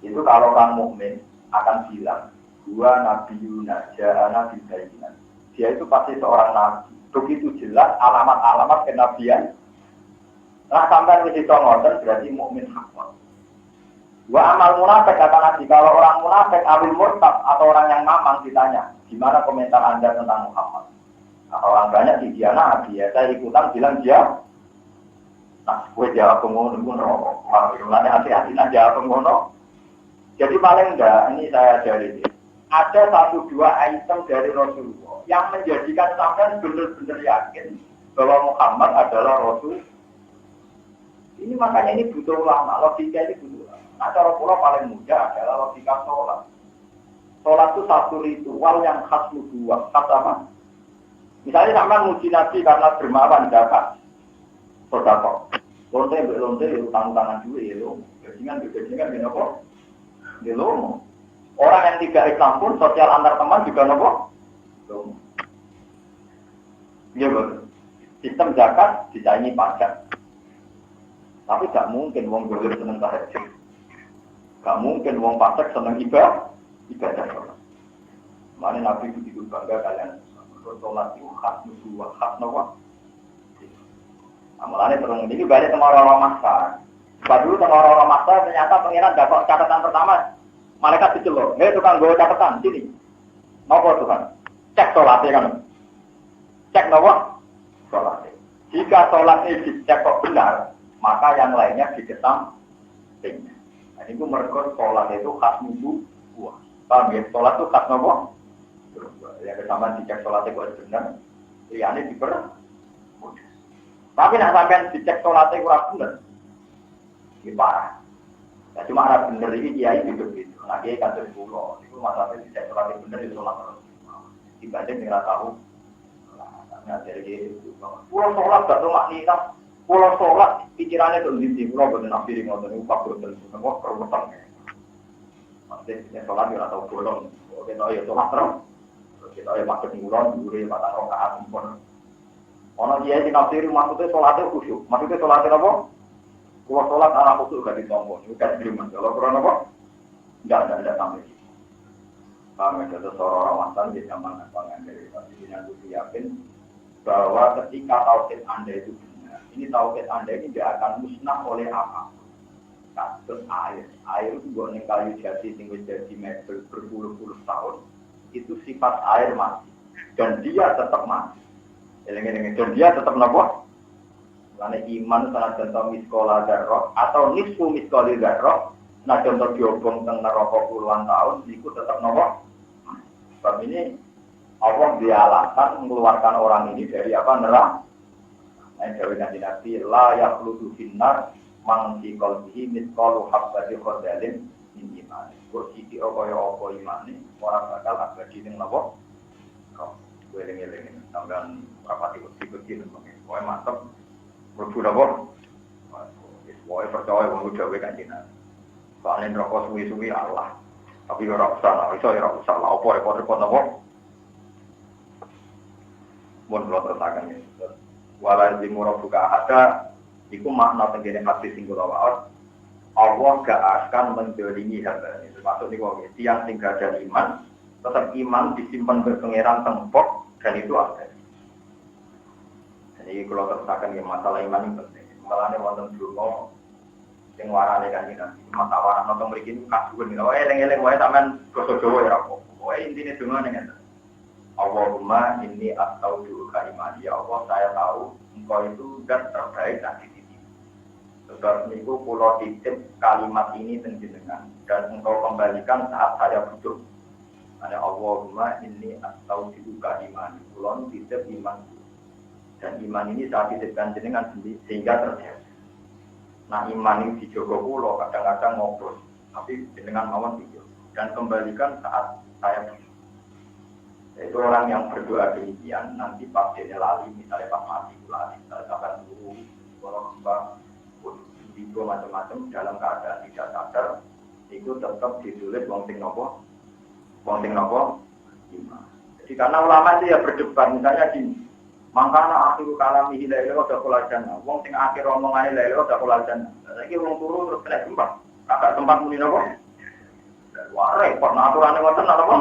Itu kalau orang mukmin akan bilang, dua nabiyuna ja'ana bil bayyinat. Dia itu pasti seorang nabi. Begitu jelas alamat-alamat kenabian. Nah sampai di situ ngoten berarti mukmin hakon. Wa amal munafik kata Nabi, kalau orang munafik awil murtad atau orang yang mamang ditanya, gimana komentar Anda tentang Muhammad? Nah, orang banyak di dia nabi ya, saya ikutan bilang dia. Nah, gue jawab pengono, makanya hati-hati aja pengono. Jadi paling enggak, ini saya dari ini. Ada 1-2 item dari Rasulullah yang menjadikan sampean benar-benar yakin bahwa Muhammad adalah Rasul. Ini makanya ini butuh ulama, logika ini butuh ulama. Nah, cara pula paling mudah adalah logika sholat. Sholat itu satu ritual yang khas nubuwah, khas apa? Misalnya sampean muji Nabi karena dermawan zakat, sedekah. Lonte, utang-utangan duit ya lo, bajingan, kenapa? Ya lo. Orang yang tidak Islam pun sosial antar teman juga nopo. Iya betul. Sistem zakat disaingi pajak. Tapi tidak mungkin wong dolim seneng tahajud. Gak mungkin wong pajak seneng ibadah. Mana Nabi itu bangga kalian. Sholat itu khas nubuwah, khas nopo. Amalannya terus ini balik sama orang-orang masa. Dulu sama orang-orang masa ternyata pengiran dapat catatan pertama. Malaikat diceluk, tukang gue catatan, sini. Nopo Tuhan? Cek sholatnya kan? Cek nopo? Sholatnya. Jika sholat ini dicek kok benar, maka yang lainnya dikesampingkan. Nah, ini mereka sholat itu khas minggu buah. Paham ya? Sholat itu khas nopo. Ya kesamaan dicek sholat itu benar, ya ini dipermudah. Tapi nak sampai dicek sholat itu kurang benar, ini parah. Ya cuma ada benar ini kiai hidup gitu. Nah kiai kan dari pulau, itu masalahnya dicek sholat itu benar itu sholat terus. Dibanding dengan tahu. Nah dari itu, pulau sholat gak tuh maknina, pulau sholat pikirannya tuh di pulau bener nabi ngotot itu kabur terus, semua perbuatan. Maksudnya sholat dia tahu bolong, kita ya sholat terus. Kita ya maksud ngulon, duri, batang rokaat, pun. Orang dia di nafsiri maksudnya sholatnya khusyuk. Maksudnya sholatnya apa? Kalau sholat anak khusyuk gak ditombol. Itu kan beriman. Kalau kurang apa? Tidak sampai itu. Kami ada seorang mantan di zaman yang dari yang aku yakin bahwa ketika tauhid Anda itu benar, ini tauhid Anda ini tidak akan musnah oleh apa? Kasus air. Air itu bukan kayu jati, tinggal jadi mebel berpuluh-puluh tahun. Itu sifat air mati dan dia tetap mati. Dan dia tetap nopo. Karena iman salah contoh miskola darroh atau nisfu miskoli darroh, nah contoh diobong tentang neraka puluhan tahun, itu tetap nopo. Sebab ini Allah dialasan mengeluarkan orang ini dari apa neraka. Nah dari nabi la yakhludu finnar man fi qalbihi miskolu habbati khardalin min iman. Kursi kaya-kaya imane ora bakal abadi ning napa? Kok eling-eling sampean rapati kecil-kecil pokoke mantep. Mlebu napa? Wis wae percaya wong dhewe kanjeng. Soale neraka suwi-suwi Allah. Tapi ora usah, iso ora usah lah opo repot-repot napa? Mun kula terangkan ya. Wala zimura buka ada iku makna tengene hadis sing kula waos. Allah gak akan mendolimi hamba ini. Termasuk ini wong tiang sing gak ada iman, tetap iman disimpan berpengeran tempok dan itu ada. Jadi kalau teruskan ya masalah iman ini penting. Malahnya wonten dungo sing warane kan kita mata waran nonton mriki kasuwen. Oh eling-eling wae sampean basa Jawa ya apa. Wae intine dungo ning Allahumma inni astaudiuka imani. Ya Allah saya tahu engkau itu zat terbaik dan sebab niku kula titip kalimat ini tenjenengan dan engkau kembalikan saat saya butuh. Ada Allahumma inni astaudiuka imani. Kula titip iman. Dan iman ini saya titipkan jenengan sehingga terjadi. Nah iman ini dijogo kula kadang-kadang ngobrol, tapi jenengan mawon video dan kembalikan saat saya butuh. Itu orang yang berdoa demikian nanti pas dia lali misalnya pas mati lali misalnya kapan dulu kalau mbak itu macam-macam dalam keadaan tidak sadar itu tetap ditulis wong sing nopo iman. Jadi karena ulama itu ya berdebat misalnya gini, mangkana akhiru kalami la ilaha illallah jannah. Wong sing akhir omongane la ilaha illallah jannah. Saiki wong turu terus kena gempa. Kakak tempat muni nopo? Wah repot aturane ngoten napa?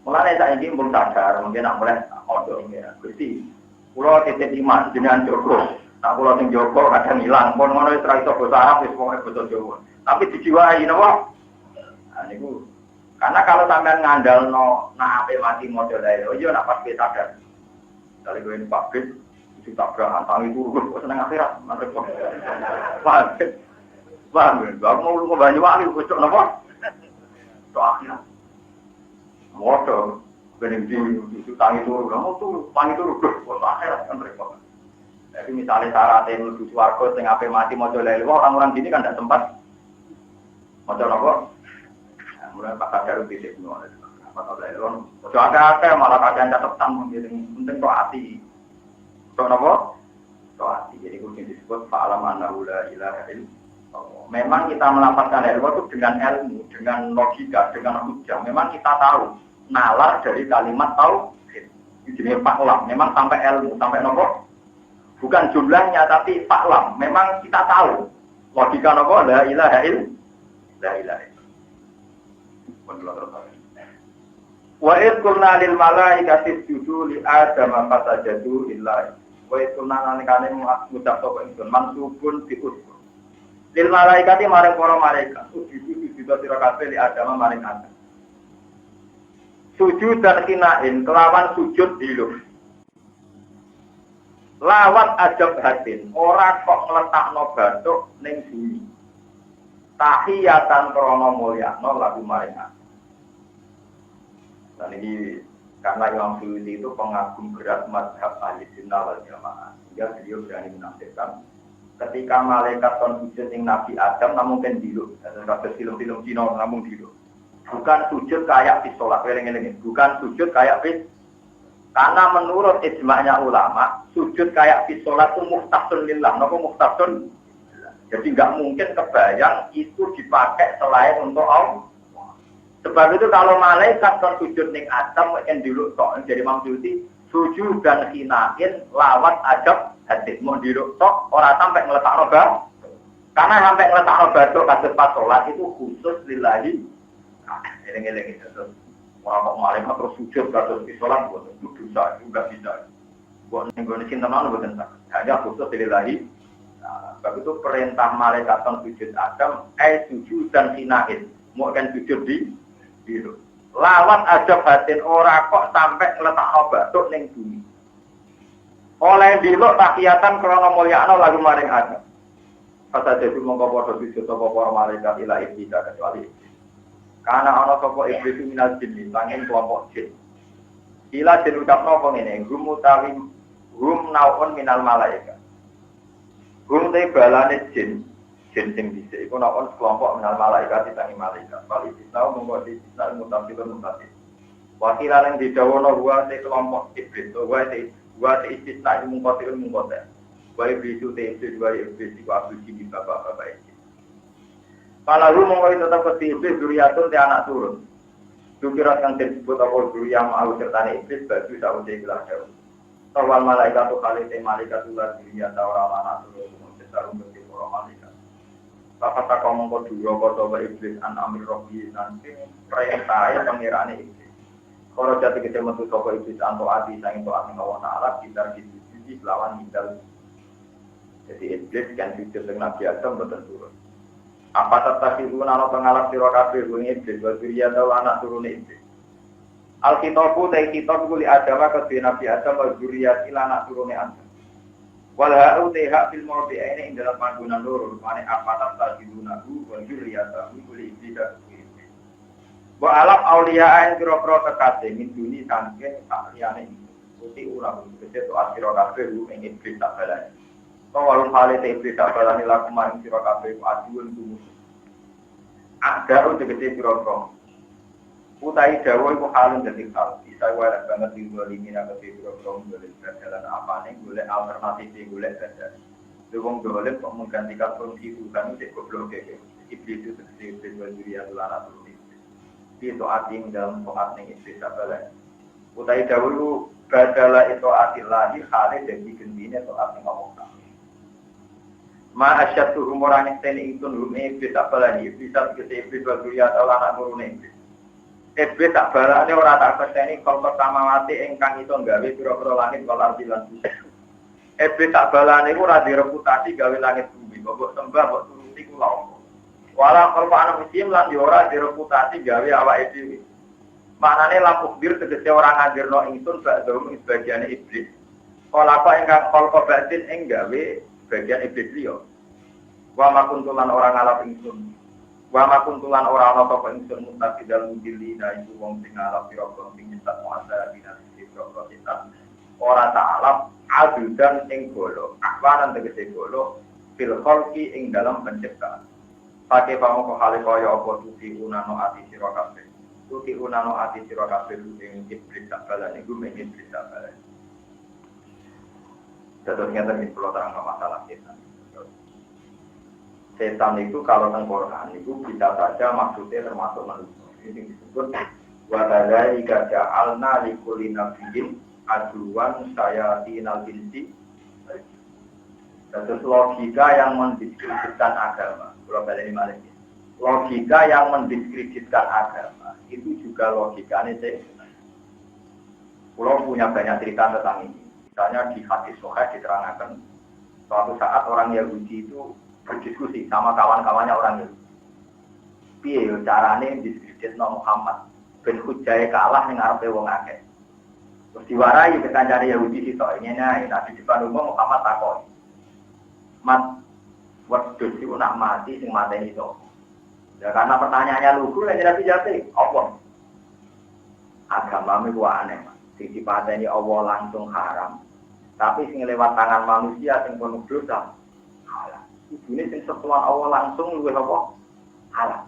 Mulane saiki mun sadar mungkin nak mulai odo iki ya. Gusti, kula titip iman jenengan Joko. Nak kula sing Joko kadang ilang, pun ngono wis ra iso basa Arab wis pokoke basa Jawa. Tapi dijiwai napa? Nah niku karena kalau sampean ngandalno nak ape mati model ae, oh iya nak pas sadar. Kali kowe pabrik itu tabrakan tangi turu kok seneng akhirat, mantep kok. Paham, aku mau lu Banyuwangi kok napa? Tok akhirat. Motor, bening itu tangi turu, kamu tuh tangi turu, kok akhirat kan repot. Jadi misalnya syaratnya menuju swarga sing ape mati maca la ilaha, orang-orang sini kan tidak sempat maca napa? Nah, mulai Pak Kadar titik ngono. Maca la ilaha, ojo akeh malah kadang catatan penting kok ati. Kok napa? Kok ati. Jadi kudu disebut fa'alam annahu la ilaha illallah. Memang kita melafazkan la ilaha itu dengan ilmu, dengan logika, dengan hujjah. Memang kita tahu nalar dari kalimat tauhid. Jadi fa'lam, memang sampai ilmu, sampai napa? Bukan jumlahnya tapi faklam. Memang kita tahu logika nopo la ilaha illallah. Wa id qulna lil malaikati isjudu li adama fasajadu illa wa id qulna nalikane ngucap sapa ingsun mansubun bi usbur. Lil malaikati marang para malaikat sujudu sira kabeh li adama maring Adam. Sujud dan kinain kelawan sujud diluk. Lawat ajab hatin, ora kok ngletakno bathuk ning bumi. Tahiyatan krana mulyakno lagu maring aku. Dan ini karena Imam Suyuti itu pengagum berat mazhab Ahlussunnah wal Jamaah. Sehingga beliau berani menafsirkan ketika malaikat sujud ning Nabi Adam namun kan diluk. Ada film-film Cina namun diluk. Bukan sujud kayak di sholat, bukan sujud kayak di. Karena menurut ijma'nya ulama, sujud kayak di sholat itu muhtasun lillah. Kenapa muhtasun? Jadi nggak mungkin kebayang itu dipakai selain untuk Allah. Sebab itu kalau malaikat kan sujud ning Adam kan diluk tok. Jadi Imam Suyuti sujud dan hinain lawat ajab hadis mau diluk tok ora sampai ngletakno batu. Karena sampai ngletakno batu kados pas sholat itu khusus lillahi. Eleng-eleng itu. Orang malaikat terus sujud kados di sholat buat dosa juga bisa. Buat nenggone cinta mana buat tentang. Hanya khusus lillahi. Sebab itu perintah malaikat sujud Adam sujud dan hinain. Mau kan sujud di biru. Lawat ajab batin ora kok sampai ngletakno bathuk ning bumi. Oleh diluk tahiyatan krana mulyakno lagu maring Adam. Kata jadi mongko padha sujud sapa para malaikat ila iblis kecuali iblis. Karena ana sapa iblis minal jin sanging kelompok jin. Ila jin ucapno apa ngene, hum utawi hum naun minal malaikat. Hum te balane jin sing dhisik iku naon kelompok minal malaikat ditangi malaikat. Wali disau monggo disau mutafilun mutafil. Wakil lan didawono wa te kelompok iblis, wa te istisna mungkotilun mungkote. Wa iblis te dua iblis iku abdi di bapak-bapak iki. Kalau monggo tetap ke iblis duriyatun te anak turun. Dukirat kang disebut apa duriyah mau sertane iblis baju sawise ikhlas jauh. Tawal malaikat kali te malaikat ulah duriyah ta ora anak turun sesarum bagi para malaikat. Bapak tak ngomong kok dua kota iblis an amir robi nanti perintahnya pengirane iblis. Kalau jati kita metu soko iblis anto ati sang itu ati Allah Taala kita di lawan hindal. Jadi iblis kan sujud dengan Nabi Adam betul turun. Apa tetap ibu nano pengalap siro kafir bunyi iblis berjaya tahu anak turun iblis. Alkitabu teh kitab kuli adama ke Nabi Adam berjaya sila anak turun Adam. Walau tehak fil mawdi ini dalam panggungan loro mane apa tata dilunahu wa zurriyatahu kuli iblis. Wa alam auliya ain kira-kira kekasih min duni sangking sakliyane uti ulah kese to asira kabeh ing iblis tak balani. Kawalun hale te iblis tak balani laku maring sira kabeh aduun tumus. Ada tegese kira-kira. Utai dawuh iku halun dadi hal. Bisa wae banget diwalimi nek kira-kira golek jalan apane golek alternatif golek dadak. Wong golek kok menggantikan fungsi Tuhan itu goblok iki. Iblis itu tegese iblis wajuriya lan itu ating dalam toat ning iblis sabalan. Utai dawuh badala itu atillahi khali dadi gendine toat ning Allah. Ma asyatu umurane teni ingsun rume iblis sabalan iblis tegese iblis wajuriya lan anak turune iblis. Iblis tak balane ora tak keseni kal pertamawati ingkang iso gawe pira-pira langit wal ardi lan bumi. Iblis tak balane ora direputasi gawe langit bumi, kok sembah kok turuti kula apa. Wala kalpa ana musim lan ora direputasi gawe awake dhewe. Maknane lampu bir tegese ora ngajirno ingsun bakdom sebagian iblis. Kala apa ingkang kalpa batin ing gawe bagian iblis liya. Wa makuntulan ora ngalap ingsun. Wa makuntulan ora ana sapa ingsun mutaqidal mudillina iku wong sing ngalap pira-pira sing nyesat muasa binal pira-pira kita. Ora ta'alap adudan ing golo. Akwanan tegese golo fil khalqi ing dalam penciptaan. Pakai pamoko hale kaya apa tuti unano ati sira kabeh. Tuti unano ati sira kabeh ing iblis sabalan iku ing iblis sabalan. Contohnya tadi kalau terang masalah setan. Setan itu kalau teng Quran itu bisa saja maksudnya termasuk manusia. Ini disebut wa dzalika ja'alna likulli nabiyyin aduwan sayatinal insi. Terus logika yang mendiskreditkan agama. Kalau balik ini logika yang mendiskreditkan agama itu juga logikanya setan. Kalau punya banyak cerita tentang ini. Misalnya di hadis Sahih diterangkan suatu saat orang Yahudi itu berdiskusi sama kawan-kawannya orang Yahudi. Piye yo carane diskreditno Muhammad ben hujjahe kalah ning arepe wong akeh. Terus Diwarai ke kancane Yahudi sitok ngene ae, di depan umum Muhammad takon. Mat wedhus iku nak mati sing mateni sapa? Ya karena pertanyaannya lugu lan Nabi jawab, apa? Agamamu ku aneh, Mas. Sing dipateni Allah langsung haram. Tapi sing lewat tangan manusia sing penuh dosa halal. Ini sing setuan Allah langsung luwih apa? Halal.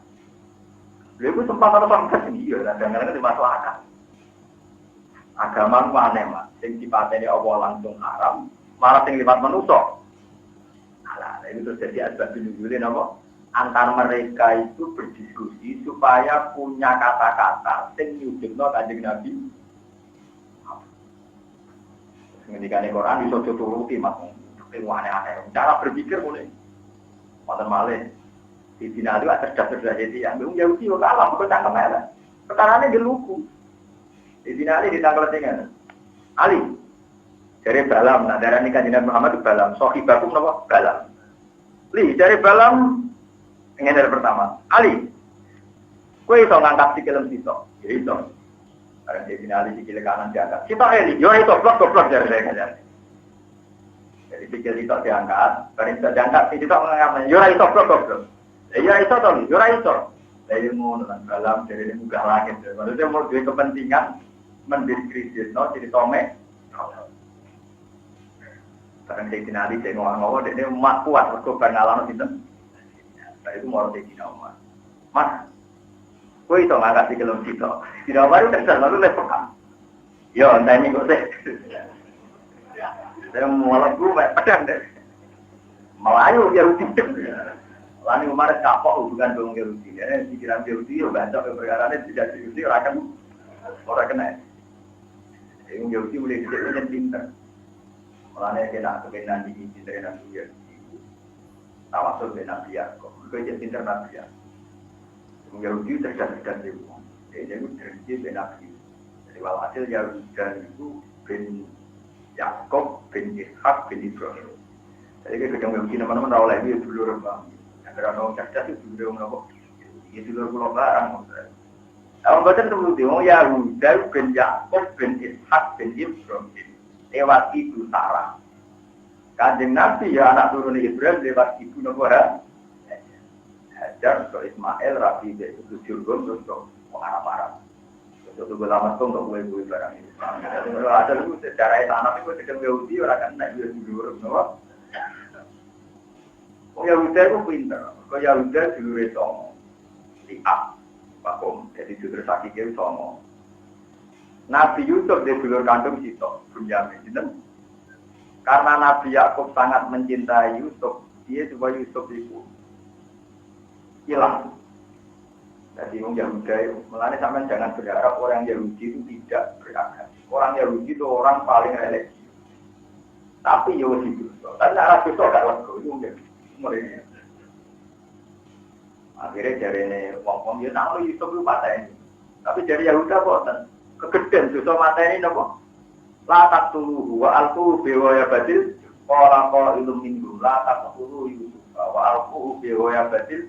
Lha iku sempat ana sampeyan sendiri ya, kadang-kadang dimasalahkan. Agama ku aneh, Mas. Sing dipateni Allah langsung haram, malah sing lewat manusia halal. Ini terjadi asbab nuzulin apa? Antar mereka itu berdiskusi supaya punya kata-kata sing nyujudno Kanjeng Nabi. Ngendikane Quran iso dituruti Mas. Sing aneh-aneh. Cara berpikir mulai. Wonten malih. Di dina itu cerdas-cerdas jadi yang Yahudi kok kalah kok cangkem elek. Perkarane ge lugu. Di dina Ali ditangkel dengan Ali. Dari Balam, nah darani Kanjeng Nabi Muhammad itu Balam. Sohibakum napa? Balam. Li dari Balam ingin dari pertama, Ali, kue iso ngangkat sikilem sitok, ya iso. Karena di sini Ali sikil kanan diangkat. Sitok Eli, yo iso blok dari saya kajian. Jadi sikil sitok diangkat, karena sitok diangkat, sitok mengangkat, yo iso blok. Ya iso toh, yo iso. Dari ngono kan dalam dari muka langit. Maksudnya mau duwe kepentingan mendiskreditno jadi tomek. Karena di sini Ali saya ngomong dia mak kuat, mergo bar ngalano sinten. Nah itu mau di Cina Mas, kue itu nggak kasih kelom Cina. Tidak baru terserah lalu lepaskan. Yo, entah ini kok sih. Saya mualaf gue pedang deh. Melayu Yahudi. Lalu kemarin kapok hubungan dengan Yahudi. Ya, pikiran Yahudi yo bancok perkarane tidak Yahudi orang kena. Yang Yahudi mulai jadi pinter. Mulanya kena kebenaran di pinter dan dia. Tawasul dengan dia kok. Kerja pinter Nabi ya. Yahudi cerdas-cerdas itu. Jadi itu terjadi bin Nabi. Jadi walhasil Yahudi itu bin Yakob, bin Ishak, bin Ibrahim. Jadi kadang Yahudi teman-teman tahu lagi itu dulu rembang. Yang orang cerdas itu dulu menapa? Itu dulu pulau barang. Kalau baca dulu Yahudi bin Yakob, bin Ishak, bin Ibrahim. Lewat ibu Sarah. Kanjeng Nabi ya anak turun Ibrahim lewat ibu Nabi. Hajar ke Ismail, Rabi, itu Jurgum, terus ke Arab-Arab. Terus ke lama itu untuk gue barang ini. Ada itu secara anak itu sedang Yahudi, orang kan naik Yahudi dulu. Yahudi itu pinter. Kalau Yahudi dulu itu lihat, Pakum, jadi judul sakit itu sama. Nabi Yusuf di dulur kandung Sito, Bunyamin. Karena Nabi Yakub sangat mencintai Yusuf, dia coba Yusuf itu hilang. Jadi orang Yahudi, melani sampai jangan berharap orang Yahudi itu tidak beragama. Orang Yahudi itu orang paling religius. Tapi Yahudi itu, tapi arah itu agak lego itu mereka. Akhirnya dari ini wong-wong dia tahu Yusuf itu mata ini. Tapi dari Yahudi apa? Kegedean Yusuf mata ini apa? Latak tuluhu wa alquhu biwaya badil. Qala ilum minggu latak tuluhu Yusuf wa alquhu biwaya badil.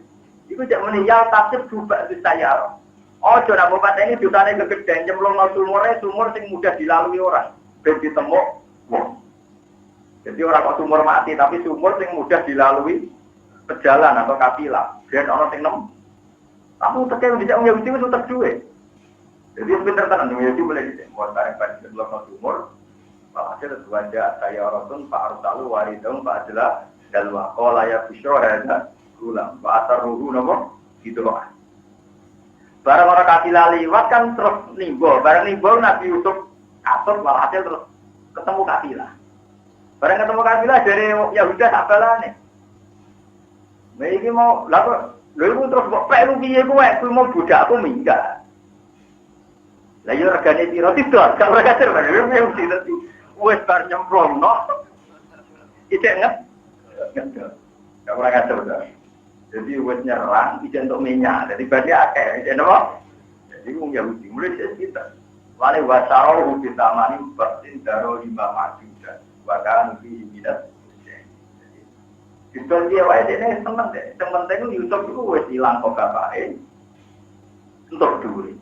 Iku jak meninggal tasir dubak saya. Oh, jodoh bapak ini jutane kegedean nyemplung no sumur sing mudah dilalui orang. Ben ditemuk. Wow. Jadi orang kok sumur mati tapi sumur sing mudah dilalui pejalan atau kafilah. Ben orang sing nem. Kamu teke dijak Yahudi wis utek duwe. Jadi pinter tenan Yahudi boleh dicek. Buat bareng ban nyemplung no sumur. Hasil wajah saya Rasul Pak Arsalu waridum Pak Adla dan waqala ya bisyra hadza ulang, bahasa ruhu nopo gitu loh. Barang orang kasih liwat kan terus nimbol, barang nimbol Nabi Yusuf kasut walhasil terus ketemu kafilah. Barang ketemu kafilah dari Yahuda sabalane. Nah ini mau lalu terus kok pelu piye kowe mau budakku minggat. Lah yo regane piro tidak, gak ora kacer barang Yahudi dadi wis bar nyemplung no. Iki nget. Gak ora kacer. Jadi buat nyerang, tidak untuk minyak. Jadi berarti akeh, jadi apa? Jadi orang Yahudi mulai dari kita. Wali wasarau kita mani batin daro lima majudah. Bahkan lebih minat. Itu dia wae ini seneng deh. Yang penting Yusuf itu wes hilang kok kapain untuk duit.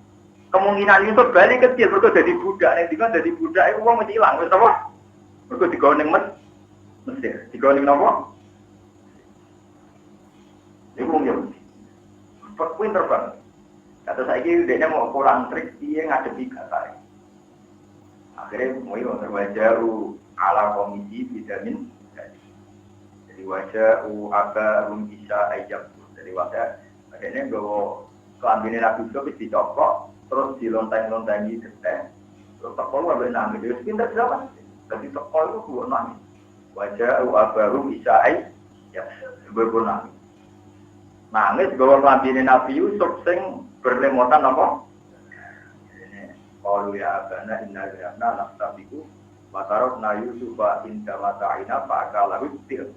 Kemungkinan Yusuf balik kecil, mereka jadi budak. Yang dikon jadi budak itu uang mesti hilang. Terus apa? Mereka digoning Mesir. Digoning apa? Itu uang Yahudi. Pinter banget. Kata saya ini dia mau kurang trik, dia ngadepi kata. Akhirnya mulai wajah ala komisi vitamin. Jadi wajah aga bisa ajak. Jadi wajah akhirnya bawa kelambinin Nabi Yusuf dicopot, terus dilontang-lontangi geteh. Terus tekol nggak boleh nangis. Dia pintar siapa? Jadi tekol itu buat nangis. Wajah aga bisa ajak. Berbun nangis. Nangis bawa kelambinin Nabi Yusuf sing berlemotan apa? Qalu ya abana inna lillahi nastabiqu wa tarakna Yusufa inda mata'ina fa'akalahu til.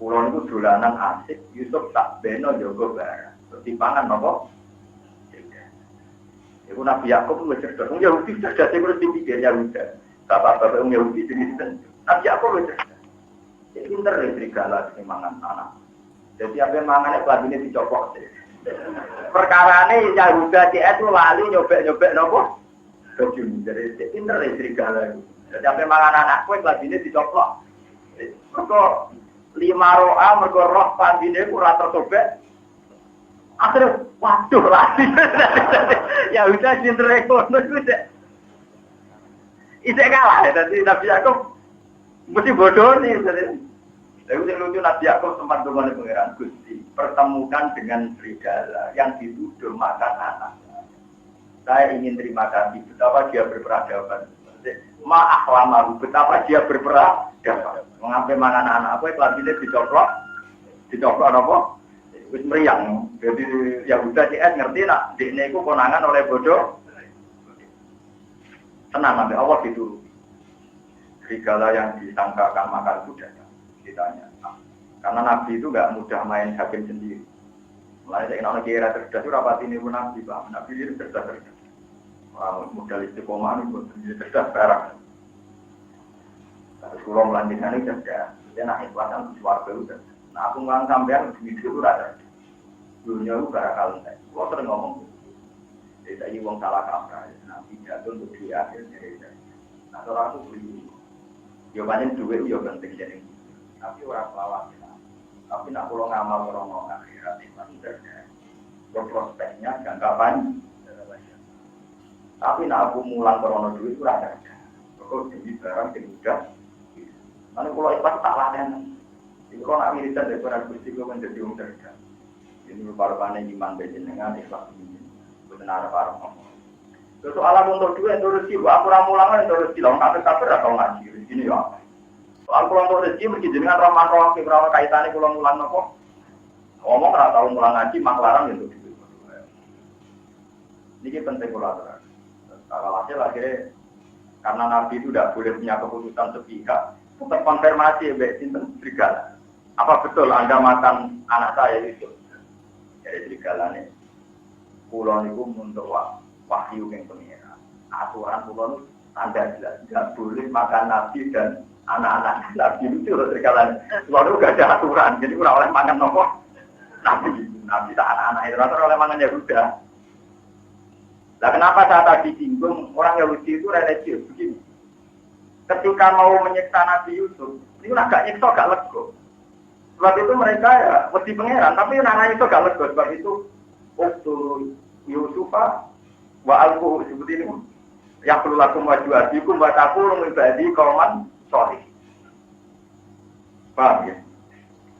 Kulo niku dolanan asik, Yusuf tak beno jaga barang. Pertimbangan apa? Iku Nabi Yakub wis cerdas. Wong Yahudi cerdas iku mesti pikir Yahudi. Bapak-bapak wong Yahudi jenis Nabi Yakub wis cerdas. Jadi pinter serigala sing mangan anak. Jadi apa mangane kelabine dicopot. Perkarane Yahuda CS lu lali nyobek-nyobek napa? Dojun. Jadi pinter serigala itu. Jadi apa mangan anak kowe kelabine dicopot. Mergo 5 roa mergo roh pandine ora tersobek. Akhirnya waduh lali. Yahuda pinter ekono iku sik. Isek kalah dadi Nabi Yakub mesti bodoh nih. Lalu yang lucu Nabi Yakub sempat dengan pangeran Gusti pertemukan dengan serigala yang dituduh makan anak. Saya ingin terima kasih betapa dia berperadaban. Ma'ahlamahu betapa dia berperadaban. Mengambil makan anak apa? Kelasnya dicoplok apa? Wis meriang. Jadi Yahuda CS ngerti nak dikne iku konangan oleh bodoh. Tenang sampai Allah dituruti. Serigala yang disangkakan makan kuda. Ditanya. Karena Nabi itu nggak mudah main hakim sendiri. Mulai dari orang kira cerdas itu rapat ini pun Nabi, Pak. Nabi itu cerdas. Orang modal istiqomah itu sendiri cerdas barang. Terus kurang melanjutkan itu cerdas. Dia nak ikhlasan suarga itu. Nah aku ngulang sampean video itu rada. Dunia itu gara kaleng. Gua sering ngomong. Jadi tadi uang salah kaprah. Nabi jatuh untuk dia akhirnya. Nah orang itu beli. Jawabannya duit itu penting jadi. Tapi orang pelawak. Tapi nak pulang ngamal orang akhirat itu maksudnya prospeknya jangka panjang. Tapi nak aku mulang korona duit itu ada. Kok jadi barang yang mudah. Nanti kalau ikhlas tak laden. Jadi kalau nak wiridan dari orang bersih itu menjadi cerdas. Ini merupakan iman dengan ikhlas ini. Benar para ngomong. Terus alam untuk duit itu rezeki. Aku ramulangan itu rezeki. Lawan kafir atau ngaji rezeki ini ya. Soal pulang ke rezeki mesti dengan rahman rohim berapa kaitannya pulang mulan nopo? Ngomong nggak tahu mulang ngaji maklarang itu. Ini penting kolateral. Kalau hasil akhirnya karena Nabi itu tidak boleh punya keputusan sepihak, tetap konfirmasi baik sinten serigala. Apa betul Anda makan anak saya itu? Jadi serigala nih. Pulau itu untuk wahyu yang pengira. Aturan pulau itu tanda jelas tidak boleh makan Nabi dan anak-anak Nabi itu serigala. Lalu gak ada aturan, jadi kurang oleh makan nopo Nabi tak anak-anak itu rata oleh makan Yahuda. Nah kenapa saya tadi singgung orang Yahudi itu religius begini? Ketika mau menyiksa Nabi Yusuf, itu agak nyiksa gak lego. Sebab itu mereka ya mesti pangeran, tapi namanya itu gak lego. Sebab itu waktu Yusufa wa alquhu seperti ini. Ya perlu lakum wajuadikum wa taqulu min ba'di qauman solih. Paham ya?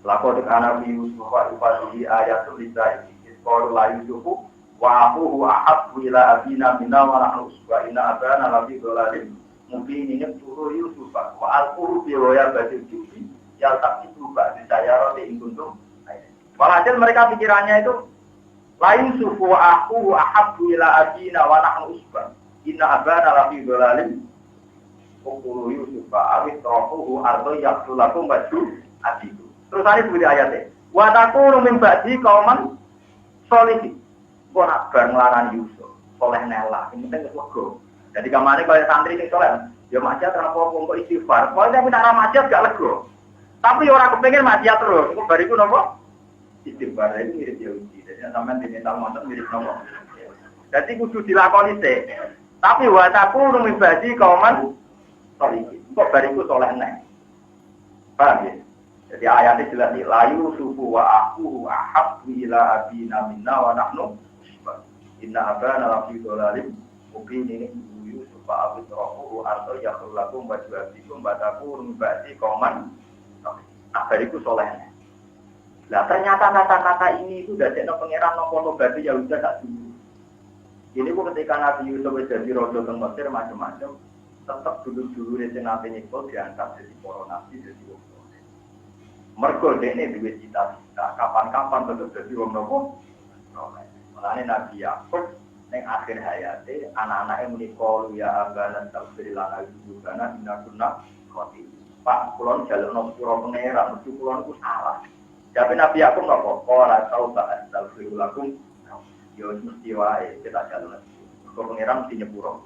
Lakon anak Yusuf wa ibadihi ayatul lillahi. Qalu la Yusufu wa abuhu ahabbu ila abina minna wa nahnu usba inna abana lafi dhalalin mungkin ini turu Yusuf wa alquhu bi royabatil jubi ya tak itu ba'di sayarati in kuntum. Walhasil mereka pikirannya itu la Yusuf wa abuhu ahabbu ila abina wa nahnu usba inna abana lafi dhalalin Ukulu Yusuf awit rohuhu ardo yaktulakum baju adiku. Terus ini seperti ayatnya. Wataku min ba'di kauman solihi. Kau nak berngelaran Yusuf. Soleh nela. Ini penting keselaku. Jadi kemarin kalau santri ini soleh. Ya maksiat terlalu kok istighfar. Kalau dia minta maksiat gak lego. Tapi orang kepengen maksiat terus. Itu bariku nopo? Istighfar ini mirip Yahudi. Jadi sampai diminta maksiat mirip nopo. Jadi kudu dilakoni sih. Tapi wa takunu min ba'di qauman sholihin. Kok bariku soleh neh. Paham ya? Jadi ayatnya jelas nih, layu suku wa aku ahab ila abina minna wa nahnu inna abana lafi dolalim mungkin ini ibu Yusuf abid rohu atau yakhulakum wa juabikum bataku rumbati koman abadiku solehnya. Nah ternyata kata-kata ini itu udah jadi pengeran nopo berarti ya udah tak dulu. Ini bu ketika Nabi Yusuf jadi rojo teng Mesir macam-macam, tetap dulu di Nabi Nikol diangkat jadi para nabi jadi wong. Mergo dene duwe cita-cita kapan-kapan tetep dadi wong nopo. Mulane Nabi Yakub ning akhir hayate anak-anake muni qalu ya abana taghfir lana dzunubana inna kunna khati. Pak kula njalukno sepuro pangeran, mesti kula niku salah. Tapi Nabi Yakub nopo? Ora tau ba'al taghfir lakum. Yo mesti wae kita jalukno. Kok pangeran mesti nyepuro.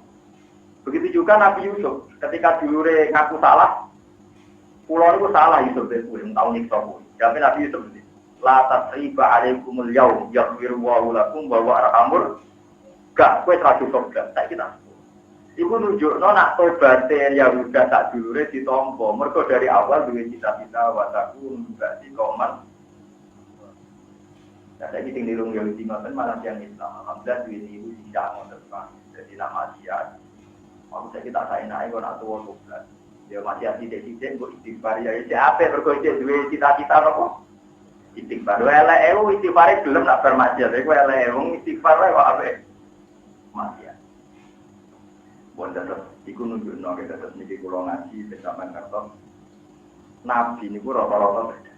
Begitu juga Nabi Yusuf ketika dulure ngaku salah. Pulau itu salah Yusuf itu yang tahu nih sopo. Tapi Nabi Yusuf ini, la tasriba alaikumul yaum yaghfiru Allahu lakum wa huwa arhamur. Gak, kowe ra cukup gak. Tak kita. Iku nunjukno nak tobaté Yahuda sak dulure ditampa. Mergo dari awal duwe cita-cita wa takun ba'di qauman. Nah, saiki sing nirung Yahudi ngoten malah yang Islam. Alhamdulillah duwe niku tidak ngoten Pak. Jadi nama siat. Aku saiki tak saenake kok nak tuwa tobat. Ya masih tidak kok istighfar ya siapa berkoide duwe cita-cita apa istighfar elek istighfar gelem nak bermaksiat iku elek wong istighfar wae kok ape maksiat bon terus iku nunjukno kita terus niki kula ngaji besaman kartos nabi niku rata-rata beda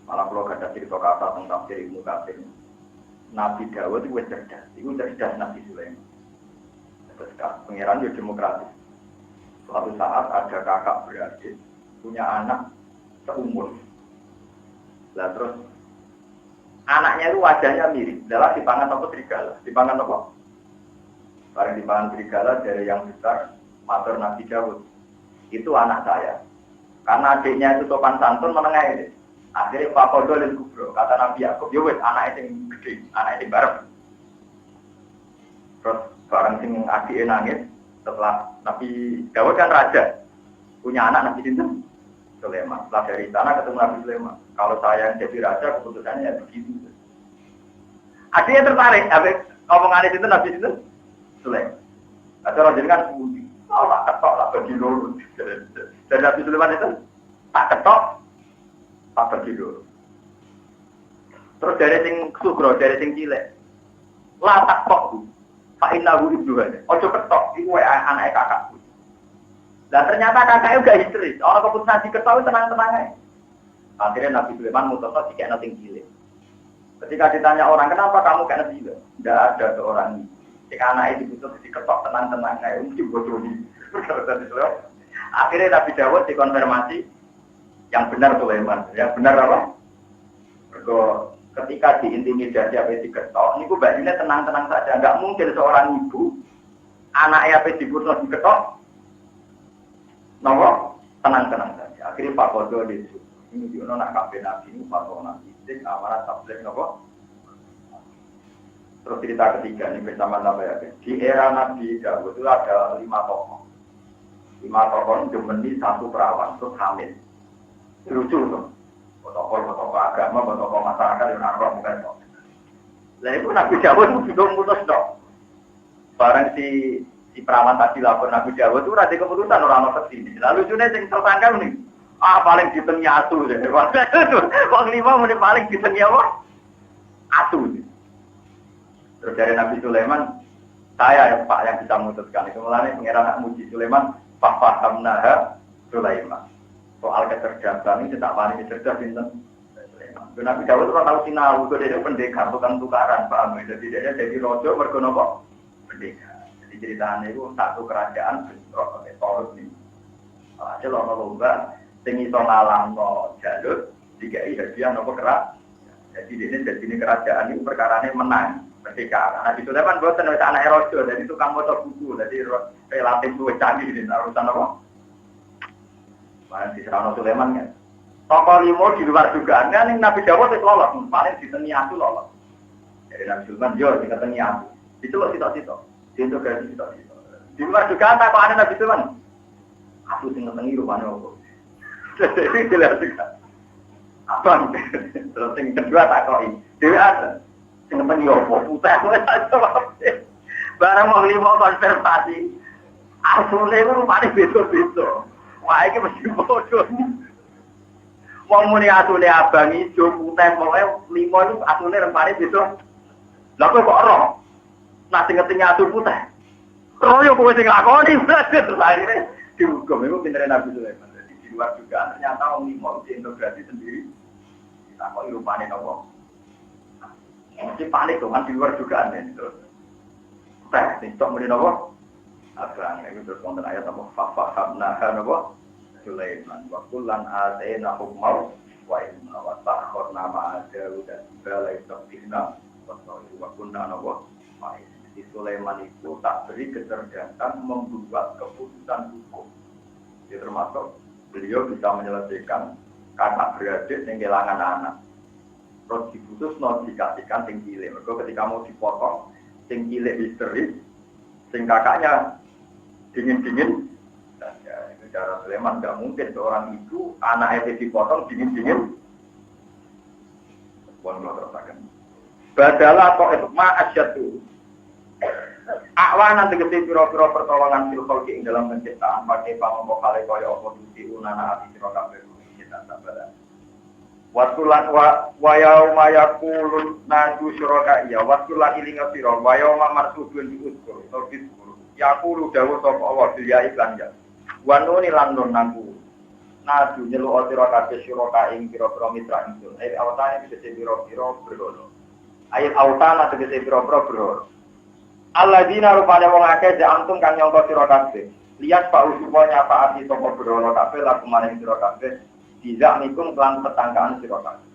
malah kula gadah cerita kata tentang tafsir Ibnu Katsir Nabi Dawud iku cerdas Nabi Sulaiman terus pangeran yo demokratis. Suatu saat ada kakak beradik punya anak seumur. Lah terus anaknya itu wajahnya mirip. Adalah dipangan apa serigala? Dipangan apa? Barang dipangan serigala dari yang besar matur Nabi Dawud. Itu anak saya. Karena adiknya itu sopan santun menengah ini. Akhirnya Pak Kodol kubro. Kata Nabi Yakub, yo wes anak itu gede, anak itu bareng. Terus barang sing adiknya nangis. Setelah Nabi Dawud kan raja, punya anak Nabi Sinten Sulaiman. Setelah dari sana ketemu Nabi Sulaiman. Kalau saya yang jadi raja, keputusannya ya begitu. Adiknya tertarik, omongannya itu Nabi Sinten Sulaiman. Acara jadi kan sembunyi. Oh, tak ketok, tak bagi dulu. Dan Nabi Sulaiman itu tak ketok, tak bagi dulu. Terus dari sing sugro, dari sing cilik, lah tak kok. Pak Inahu itu aja. Ojo ketok, itu anaknya kakakku. Dan ternyata kakaknya juga histeris. Orang keputusan diketok itu tenang-tenang aja. Akhirnya Nabi Sulaiman mutusnya si kena tinggi. Ketika ditanya orang, kenapa kamu kena tinggi? Tidak ada seorang ini. Jika anak itu diputus diketok tenang-tenang aja. Mungkin bodoh ini. Akhirnya Nabi Dawud dikonfirmasi yang benar Sulaiman. Yang benar apa? Ketika diintimidasi apa diketok, ini bajunya tenang-tenang saja. Enggak mungkin seorang ibu, anaknya apa dibunuh diketok, nopo tenang-tenang saja. Akhirnya Pak Kodo disuruh. Ini diono nak kafe nabi ini Pak Kodo nabi. Jadi amanat tablet nopo. Terus cerita ketiga ini bersama Nabi ya. Di era Nabi Dawud itu ada 5 tokoh. 5 tokoh itu gemeni satu perawan terus hamil. Lucu tuh. Tokoh agama, tokoh masyarakat yang narok bukan tokoh. Lah itu Nabi Dawud itu juga memutus dong. Barang si perawan tadi lapor Nabi Dawud itu rada keputusan orang kesini. Lalu lucunya yang tersangka nih, paling ditengnya atu. Wong 5 menit paling ditengnya apa? Atu. Terus dari Nabi Sulaiman, saya Pak yang bisa memutuskan. Itu mulanya pengeran anak muji Sulaiman, Pak Fahamnaha Sulaiman. Soal kecerdasan ini tidak paling cerdas Sinten Sulaiman. Nabi Dawud itu tahu sinau, itu dia pendekar, bukan tukaran, paham? Jadi dia jadi rojo mergo napa? Pendekar. Jadi ceritanya itu satu kerajaan bentrok oleh Torut ini. Hasil ana lomba sing iso ngalahno Jalut dikai hadiah napa kerak. Jadi dia jadi kerajaan itu perkarane menang. Merdeka. Nabi Sulaiman boten wis anake rojo, jadi tukang maca buku, jadi relatif luwih canggih di urusan apa? Paling di Serano Sulaiman kan. Tokoh 5 di luar dugaan kan Nabi Dawud itu lolos, paling di tengah aku lolos. Jadi Nabi Sulaiman jauh di tengah aku. Itu loh sitok-sitok. Diintegrasi sitok-sitok. Di luar juga tak kok ada Nabi Sulaiman. Aku sing ngentengi rupane opo. Jadi jelas juga. Abang, terus yang kedua tak koi. Dewi ada. Sing ngentengi opo. Putih. Barang mau lima konservasi. Asune itu rupane beda-beda. Wah, ini mesti bodoh. Wong muni asune abang ijo putih pokoke lima itu asune rupane beda. Lah kok roh? Nah sing ngetingi asu putih. Roh yo kowe sing lakoni terus akhirnya dihukum. Itu pintere Nabi Sulaiman. Jadi di luar juga ternyata wong lima integrasi sendiri. Kita kok rupane nopo? Mesti panik dong kan di luar juga aneh terus. Teh sing tok muni nopo? Abang itu terus wonten ayat apa? Fahamna nopo? Sulaiman wa kullan atayna hukman wa ilma wa ta'khurna ma'a Daud dan balai tafsirna wa kunna nopo? Di Sulaiman itu tak beri kecerdasan membuat keputusan hukum. Jadi termasuk beliau bisa menyelesaikan kakak beradik yang kehilangan anak. Terus diputus, dikasihkan sing cilik. Mereka ketika mau dipotong, sing cilik histeris, sing kakaknya dingin-dingin. Dan ya, itu cara Sulaiman nggak mungkin seorang ibu anaknya dipotong dingin-dingin. Bukan kalau terasakan. Badalah atau itu ma'asyatu. Akwanan tegesi piro-piro pertolongan silkol ing dalam penciptaan pakai pamongko kale kaya apa duti unana ati sira kabeh kita sabaran. Watulan wa yauma yaqulun nadu syuraka ya watulan ilinga sira wa yauma marsudun diuskur diskur yaqulu dawuh sapa Allah bil iklan ya. Wa nuni lan nun nangku. Nadu nyeluk sira kabeh syuraka ing pira-pira mitra ingsun. Awatane tegesi pira-pira berhala. Ayat autana tegese pira-pira berhala. Alladzina rupane wong akeh jantung kang nyangka sira kabeh. Lihat Pak Usuwa nyapaati sapa berhala kabeh laku maring sira kabeh. Tidak nikum kelan petangkaan sira kabeh.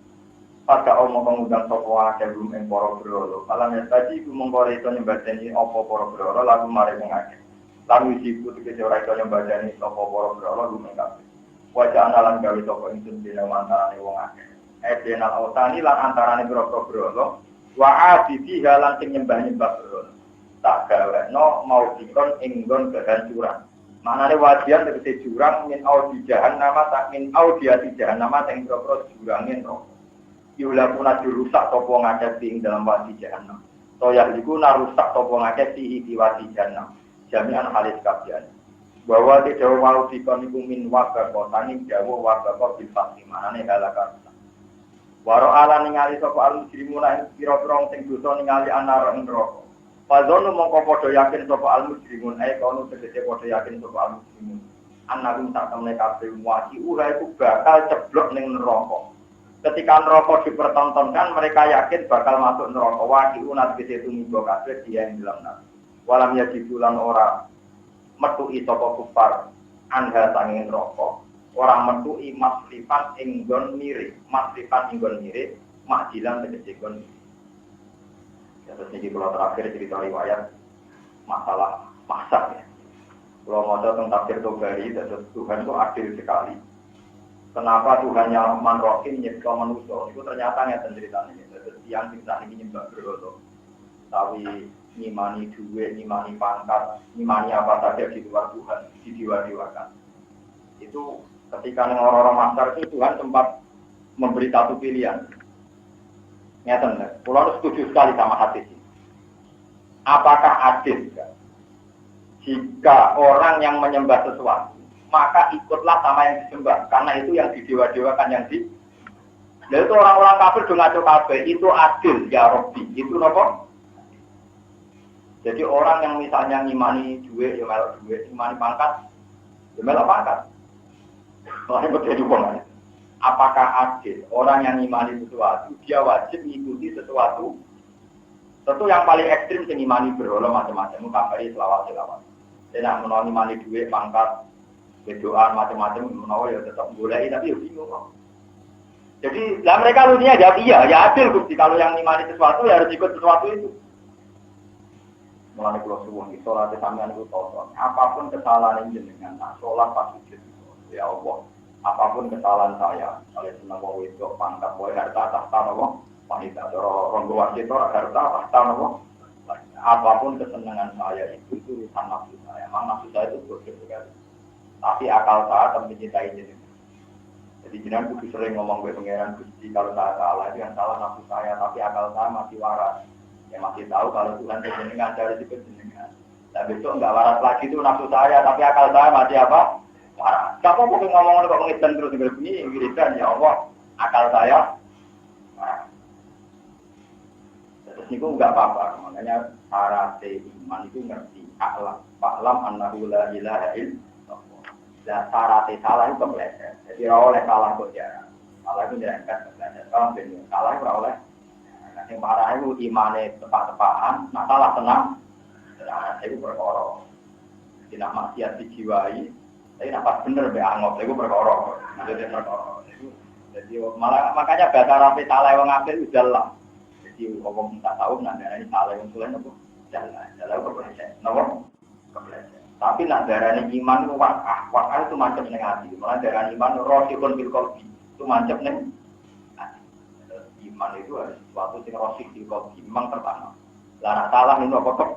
Pada omong ngundang sapa akeh rum ing para berhala. Alam tadi iku mongko iso nyembadani apa para berhala laku maring wong akeh. Lan wiji ku tegese ora iso nyembadani sapa para berhala rum ing kabeh. Wajah analan gawe sapa ingsun dene antarane wong akeh. Denal autani lan antarane pira-pira berhala. Wa abidi halan sing nyembah-nyembah berhala. Tak gawekno mau dikon inggon kehancuran. Manane wajian tegese jurang min audi jahannama tak min audiati jahannama sing propro jurangin neraka. Yulakuna dirusak sapa ngakeh ing dalam wadi jahannam. Toyah iku narusak sapa ngakeh di wadi jahannam. Jami'an halis kabeh. Bahwa tidak mau dikon iku min waga kotane dawa waga kok bil fasi manane halakan. Waro ala ningali sapa al-mujrimuna ing pira-pira sing dosa ningali anar ing neraka. Padahal mongko padha yakin sapa al-mujrimun kono tegese padha yakin sapa al-mujrimun. Annahum tak temne kabeh muati ora iku bakal ceblok ning neraka. Ketika neraka dipertontonkan mereka yakin bakal masuk neraka. Wati unat tegese tumiba kabeh dia ing dalam neraka. Walam yajidulan ora metuki sapa kufar anha sanging neraka. Ora metuki maslifan ing nggon mirip, maslifan ing nggon mirip, makjilan tegese nggon. Terus ini kalau terakhir cerita riwayat masalah masak ya. Kalau mau tentang tafsir Tobari, Tuhan itu adil sekali. Kenapa Tuhan yang manrohim nyipta manusia? Itu ternyata nggak ceritanya. Terus yang kita ini nyembah berhala, tapi ngimani duit, ngimani pangkat, ngimani apa saja di luar Tuhan, didewa-dewakan. Itu ketika orang-orang masyarakat itu Tuhan sempat memberi satu pilihan. Ngeten, pulau setuju sekali sama hadis ini. Apakah adil jika orang yang menyembah sesuatu, maka ikutlah sama yang disembah, karena itu yang didewa-dewakan yang di. Lalu itu orang-orang kafir do ngaco kabeh, itu adil ya Rabbi, itu nopo? Jadi orang yang misalnya ngimani duit, ya melok duit, ngimani pangkat, ya melok pangkat. Soalnya betul juga. Apakah adil orang yang ngimani sesuatu dia wajib mengikuti sesuatu? Tentu yang paling ekstrim sing ngimani berhala macam-macam, kabari selawat-selawat. Nek menawa ngimani dhuwit, pangkat, bedoan macam-macam menawa ya tetap boleh tapi ya bingung. Jadi, lah mereka lunya jawab iya, ya adil Gusti kalau yang ngimani sesuatu ya harus ikut sesuatu itu. Mulane kula suwun iki salat sampeyan iku toto. Apapun kesalahan jenengan, salat pas sujud. Ya Allah. Apapun kesalahan saya, kalau senang mau wedok, pangkat, boleh harta, tahta, nopo, wanita, orang tua kita, harta, tahta, nopo, Apapun kesenangan saya itu urusan nafsu saya. Memang nafsu saya itu bodoh sekali. Tapi akal saya tetap mencintai jenengan. Jadi jenengan kudu sering ngomong ke pangeran Gusti kalau saya salah itu yang salah nafsu saya, tapi akal saya masih waras. Ya masih tahu kalau Tuhan jenengan dari itu jenengan. Dan besok enggak waras lagi itu nafsu saya, tapi akal saya masih apa? Waras. Siapa mau ngomong kok ngedan terus begini, wiridan ya Allah, akal saya waras. Terus niku enggak apa-apa, makanya syarat iman itu ngerti alam annahu la ilaha illallah. Lah syarat salah itu kepleset. Jadi ora oleh salah kok jarang. Salah itu dirangkat kepleset. Kalau ben salah ora oleh. Nah sing parah itu imane tepak-tepakan, nah salah tenang. Nah itu perkara. Tidak maksiat dijiwai, tapi nak bener be angop itu perkara. Jadi perkara. Jadi malah makanya bahasa Arab salah wong apik udah lah. Jadi wong tak tahu nak darani salah wong saleh apa? Jalan kepleset. Napa? Kepleset. Tapi nak darani iman itu wakah itu macam ning ati. Malah darani iman rosikun bil qalbi. Itu macam ning ati. Iman itu harus sesuatu sing rosik bil qalbi, memang tertanam. Lah nak salah itu apa kok?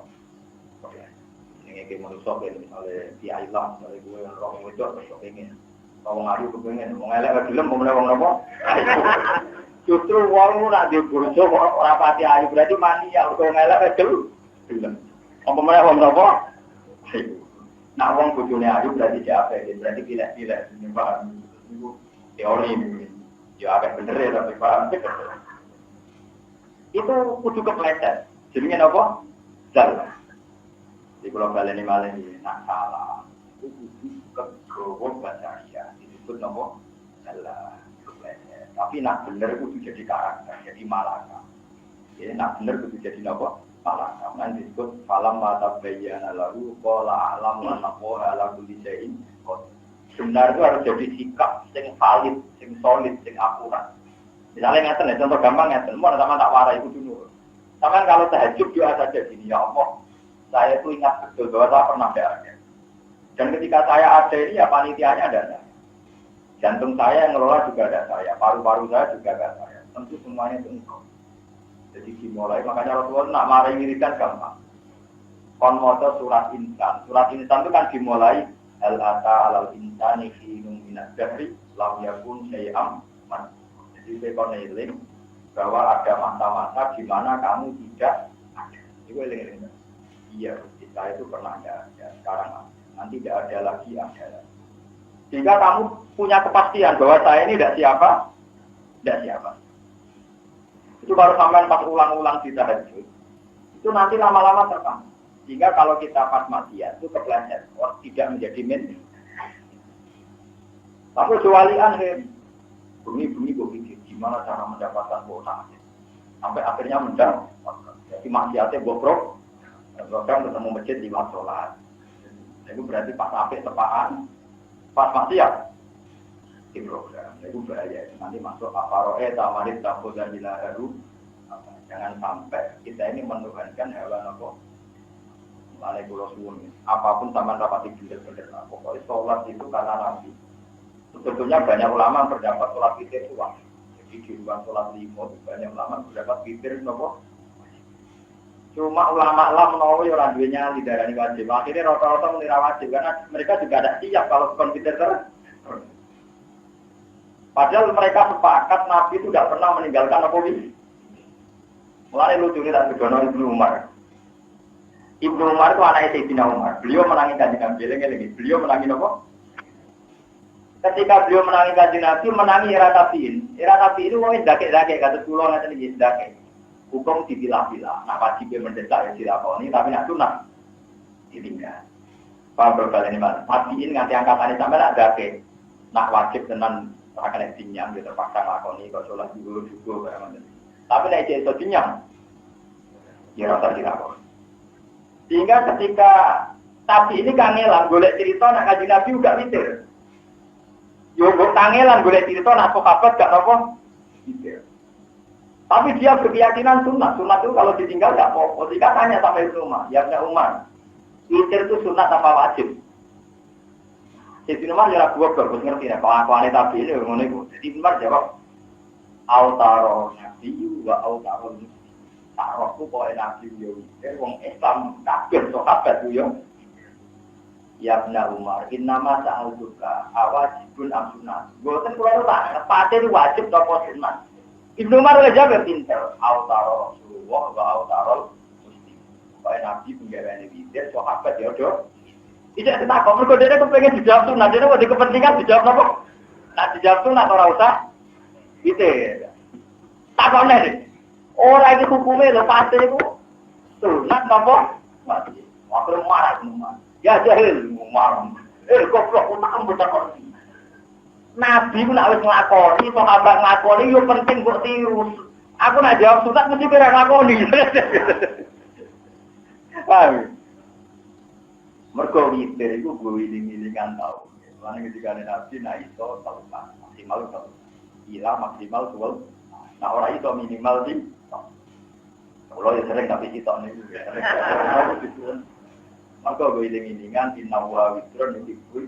Ini kayak manusia kayak misalnya di Ailah, misalnya gue orang itu terus pengen, kalau ngadu kepengen, mau ngelak film, mau mulai ngomong apa? Justru wong nak diburjo orang pati ayu berarti mania, kalau ngelak film, mau mulai ngomong apa? Nak wong bojone ayu berarti siapa? Berarti pilih-pilih, ini paham? Itu teori ini, ya agak bener ya tapi paham. Itu kudu kepleset, jadinya apa? Jalan. Di pulau Bali ini malah ini nak salah, itu kegowo bacaria, disebut nopo salah, kepleset. Tapi nak bener itu jadi karakter, jadi malaka. Jadi nak bener itu jadi nopo malaka. Nanti disebut falam mata bayana lalu kola alam manapo ala kulisein. Benar itu harus jadi sikap yang valid, yang solid, yang akurat. Misalnya ngeten ya, contoh gampang ngeten, mau sama tak warai itu dulu. Sama kalau tahajud doa saja gini, ya Allah. Saya itu ingat betul bahwa saya pernah ada. Dan ketika saya ada ini ya panitianya ada saya. Jantung saya yang ngelola juga ada saya. Paru-paru saya juga ada saya. Tentu semuanya itu engkau. Jadi dimulai, makanya Rasulullah nak marahi wiridan gampang. Kon moto surat insan. Surat insan itu kan dimulai al-ata alal insani hinum minad dahri lam yakun syai'am man. Jadi saya koneling bahwa ada masa-masa di mana kamu tidak ada. Itu eling-eling. Iya, kita itu pernah ada, sekarang nanti tidak ada lagi, ada lagi. Sehingga kamu punya kepastian bahwa saya ini tidak siapa. Itu baru sampai pas ulang-ulang di tahajud. Itu nanti lama-lama terpaham. Sehingga kalau kita pas maksiat itu kepleset, tidak menjadi min. Tapi kecualian bunyi kok pikir gimana cara mendapatkan kuota. Sampai akhirnya mendapatkan. Jadi maksiatnya bobrok. Program ketemu masjid di waktu sholat. Itu berarti pas apik tepaan, pas maksiat di program. Itu bahaya. Nanti masuk aparoe tamarit takodan ilaharu. Jangan sampai kita ini menuhankan hewan apa. Waalaikumsalam. Apapun sama rapati bener-bener. Pokoknya sholat itu karena Nabi. Sebetulnya banyak ulama berdapat sholat witir itu wajib. Jadi di luar sholat lima banyak ulama berdapat witir itu apa? Cuma ulama menawa orang duanya lidarani wajib. Akhirnya rata-rata menira wajib karena mereka juga ada siap kalau komputer Padahal mereka sepakat Nabi itu tidak pernah meninggalkan apa ini. Mulai lucu ini tak begono Ibnu Umar. Ibnu Umar itu anaknya Sayyidina Umar. Beliau menangi kanjeng Nabi. Beliau menangi apa? Ketika beliau menangi kanjeng Nabi, menangi era tabiin. Era tabiin itu wong dakek-dakek kata kula ngaten iki dakek. Hukum dipilah-pilah, nak wajib mendesak ya dilakoni, tapi nak sunat ditinggal. Paham berbalik ini mas, tabiin nganti angkatannya sampai nak dake, nak wajib tenan akan dinyam, dia terpaksa lakoni, kalau sholat juga, tapi nak ijazah itu dinyam, ya rasa dilakoni. Sehingga ketika tabi ini kangelan, golek cerita nak kaji Nabi juga mikir. Yo kangelan golek cerita nak sahabat gak nopo mikir. Tapi dia berkeyakinan sunat itu kalau ditinggal tidak apa-apa. Jika tanya sama Ibnu Umar, ya Ibnu Umar, witir itu sunat apa wajib? Ibnu Umar jawab gua bagus ngerti ya, kelakuan Nabi ini ngono iku. Jadi Ibnu Umar jawab, autaro Nabi wa autaro Nabi. Sarokku kok nabi yo wong Islam kabeh sahabat yo. Ya benar Umar, innama sa'aluka awajibun am sunnah. Boten kula tak pate wajib apa sunat. Ibnu Umar aja pinter, autaro Rasulullah wa autaro muslim. Kaya nabi penggaweane witir sahabat ya do. Tidak ditakok mergo dhewe kepengin dijawab sunat, dhewe wedi kepentingan dijawab napa? Nah dijawab sunat ora usah witir. Takone iki. Ora iki hukume lho pate iku sunat napa? Wajib. Waktu marah semua. Ya jahil marah. Goblok utak mboten kok. Nabi ku nek wis nglakoni, sahabat nglakoni yo penting kok tiru. Aku nek jawab sunat mesti ora nglakoni. Paham? Mergo witir iku go wiling-wilingan tau. Lan ketika Nabi nek iso tau maksimal tau. Ila maksimal tuwel. Nah ora iso minimal sih. Kalau ya sering tapi kita niku ya. Maka gue iling-ilingan di nawa witron yang dibui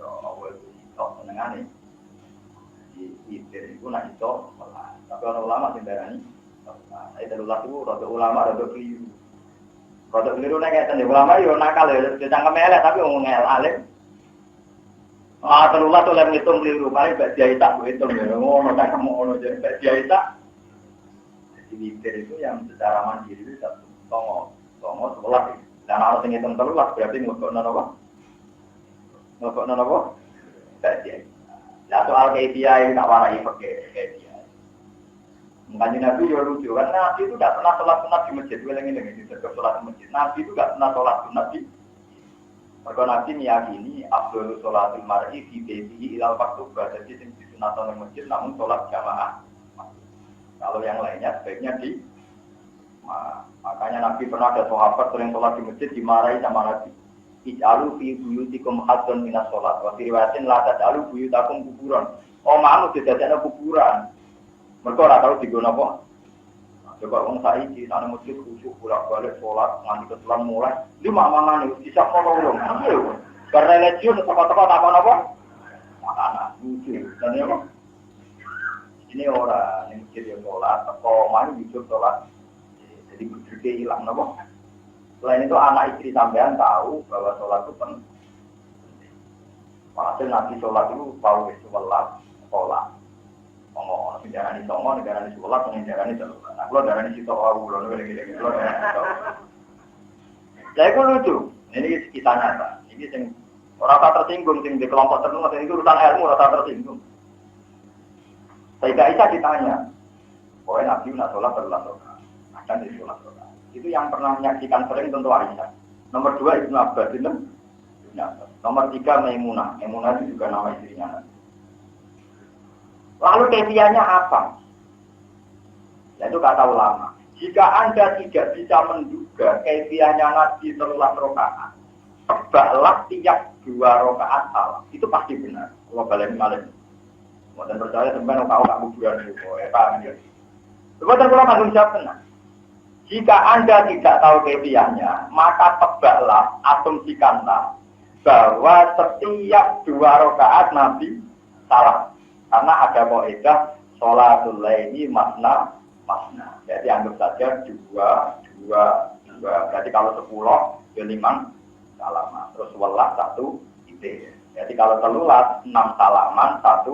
awal itu senengane di witir itu nak itu tapi orang ulama sendarani saya terulah itu rada ulama rada keliru nengah sendiri ulama yo nakal ya jangan melek tapi ngomong alim terulah tuh lem ngitung keliru paling bak jahita gue hitung ya ngono tak kamu ngono jadi bak jahita di witir itu yang secara mandiri itu satu tongo 11. Dan harus ngitung telulas berarti ngelokokno apa? Bagian. Nah soal KPI ini tak warai pakai KPI. Makanya Nabi juga lucu kan Nabi itu tidak pernah sholat sunat di masjid. Ulang-ulang di sholat di masjid. Nabi itu tidak pernah sholat sunat di. Maka Nabi meyakini afdhalus sholatil mar'i fi baitihi ilal maktubah. Jadi yang disunatkan di masjid namun sholat jamaah. Kalau yang lainnya sebaiknya di. Makanya Nabi pernah ada sahabat sering sholat di masjid dimarahi sama Nabi. Ij'alu fi buyutikum haddun minas sholat. Wa fi riwayatin la taj'alu buyutakum kuburan. Omamu didadekno kuburan. Mergo ora tau digono apa. Coba wong saiki nang masjid khusyuk bolak-balik sholat nganti ketelan mulai. Li mamangane wis bisa ngomong. Karena religius teko-teko takon apa? Makanan, lucu. Dan ya kok. Ini orang yang masjid yang sholat, teko mari hidup sholat. Jadi berjudi hilang, nopo. Selain itu anak istri sampean tahu bahwa sholat itu penting. Walhasil Nabi sholat itu tahu sholat. Ngomong, negara ini songo, negara ini sholat, negara ini sholat. Nah, kalau negara ini sitok wawu, kalau gini-gini, kalau negara ini sholat. Jadi itu lucu. Ini kisah nyata. Ini yang rasa tersinggung, yang di kelompok tertentu, ini urusan ilmu rasa tersinggung. Sayyidah Aisyah ditanya, pokoknya Nabi nak sholat berlalu. Dan di sholat. Itu yang pernah menyaksikan sering tentu Aisyah. Nomor 2 Ibnu Abbas itu. Nomor 3 Maimunah. Maimunah itu juga nama istrinya. Lalu kefiahnya apa? Yaitu kata ulama. Jika Anda tidak bisa menduga kefiahnya Nabi sholat rakaat, tebaklah tiap 2 rakaat salah. Itu pasti benar. Kalau balik malam. Dan percaya sebenarnya kau kuburan itu. Paham ya? Sebenarnya kalau tanggung jawab benar. Jika Anda tidak tahu kefiahnya, maka tebaklah, asumsikanlah bahwa setiap 2 rakaat Nabi salah. Karena ada kaidah sholatul laili masna. Jadi anggap saja 2. Berarti kalau 10, ya 5 salaman. Terus welas 1 ide. Jadi kalau telulas 6 salaman 1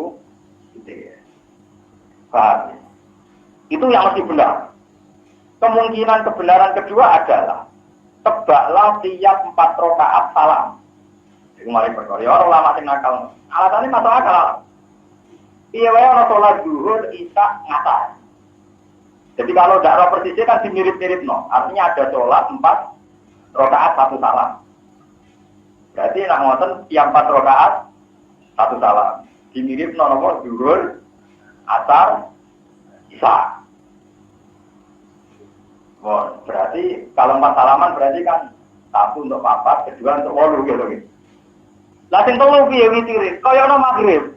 ide. Paham? Itu yang mesti benar. Kemungkinan kebenaran kedua adalah tebaklah tiap 4 rakaat salam. Itu mulai berkori. Orang lama sing nakal. Alasannya masuk akal. Iya wae ana salat zuhur, isya, ngasar. Jadi kalau dakwah persisnya kan dimirip-mirip no. Artinya ada sholat 4 rakaat 1 salam. Berarti nak ngoten tiap 4 rakaat 1 salam. Dimirip no nomor zuhur, asar, isya. Wah, berarti kalau 4 salaman berarti kan 1 untuk 4, kedua untuk 8 gitu. Lah sing 3 piye witir? Kaya ana magrib.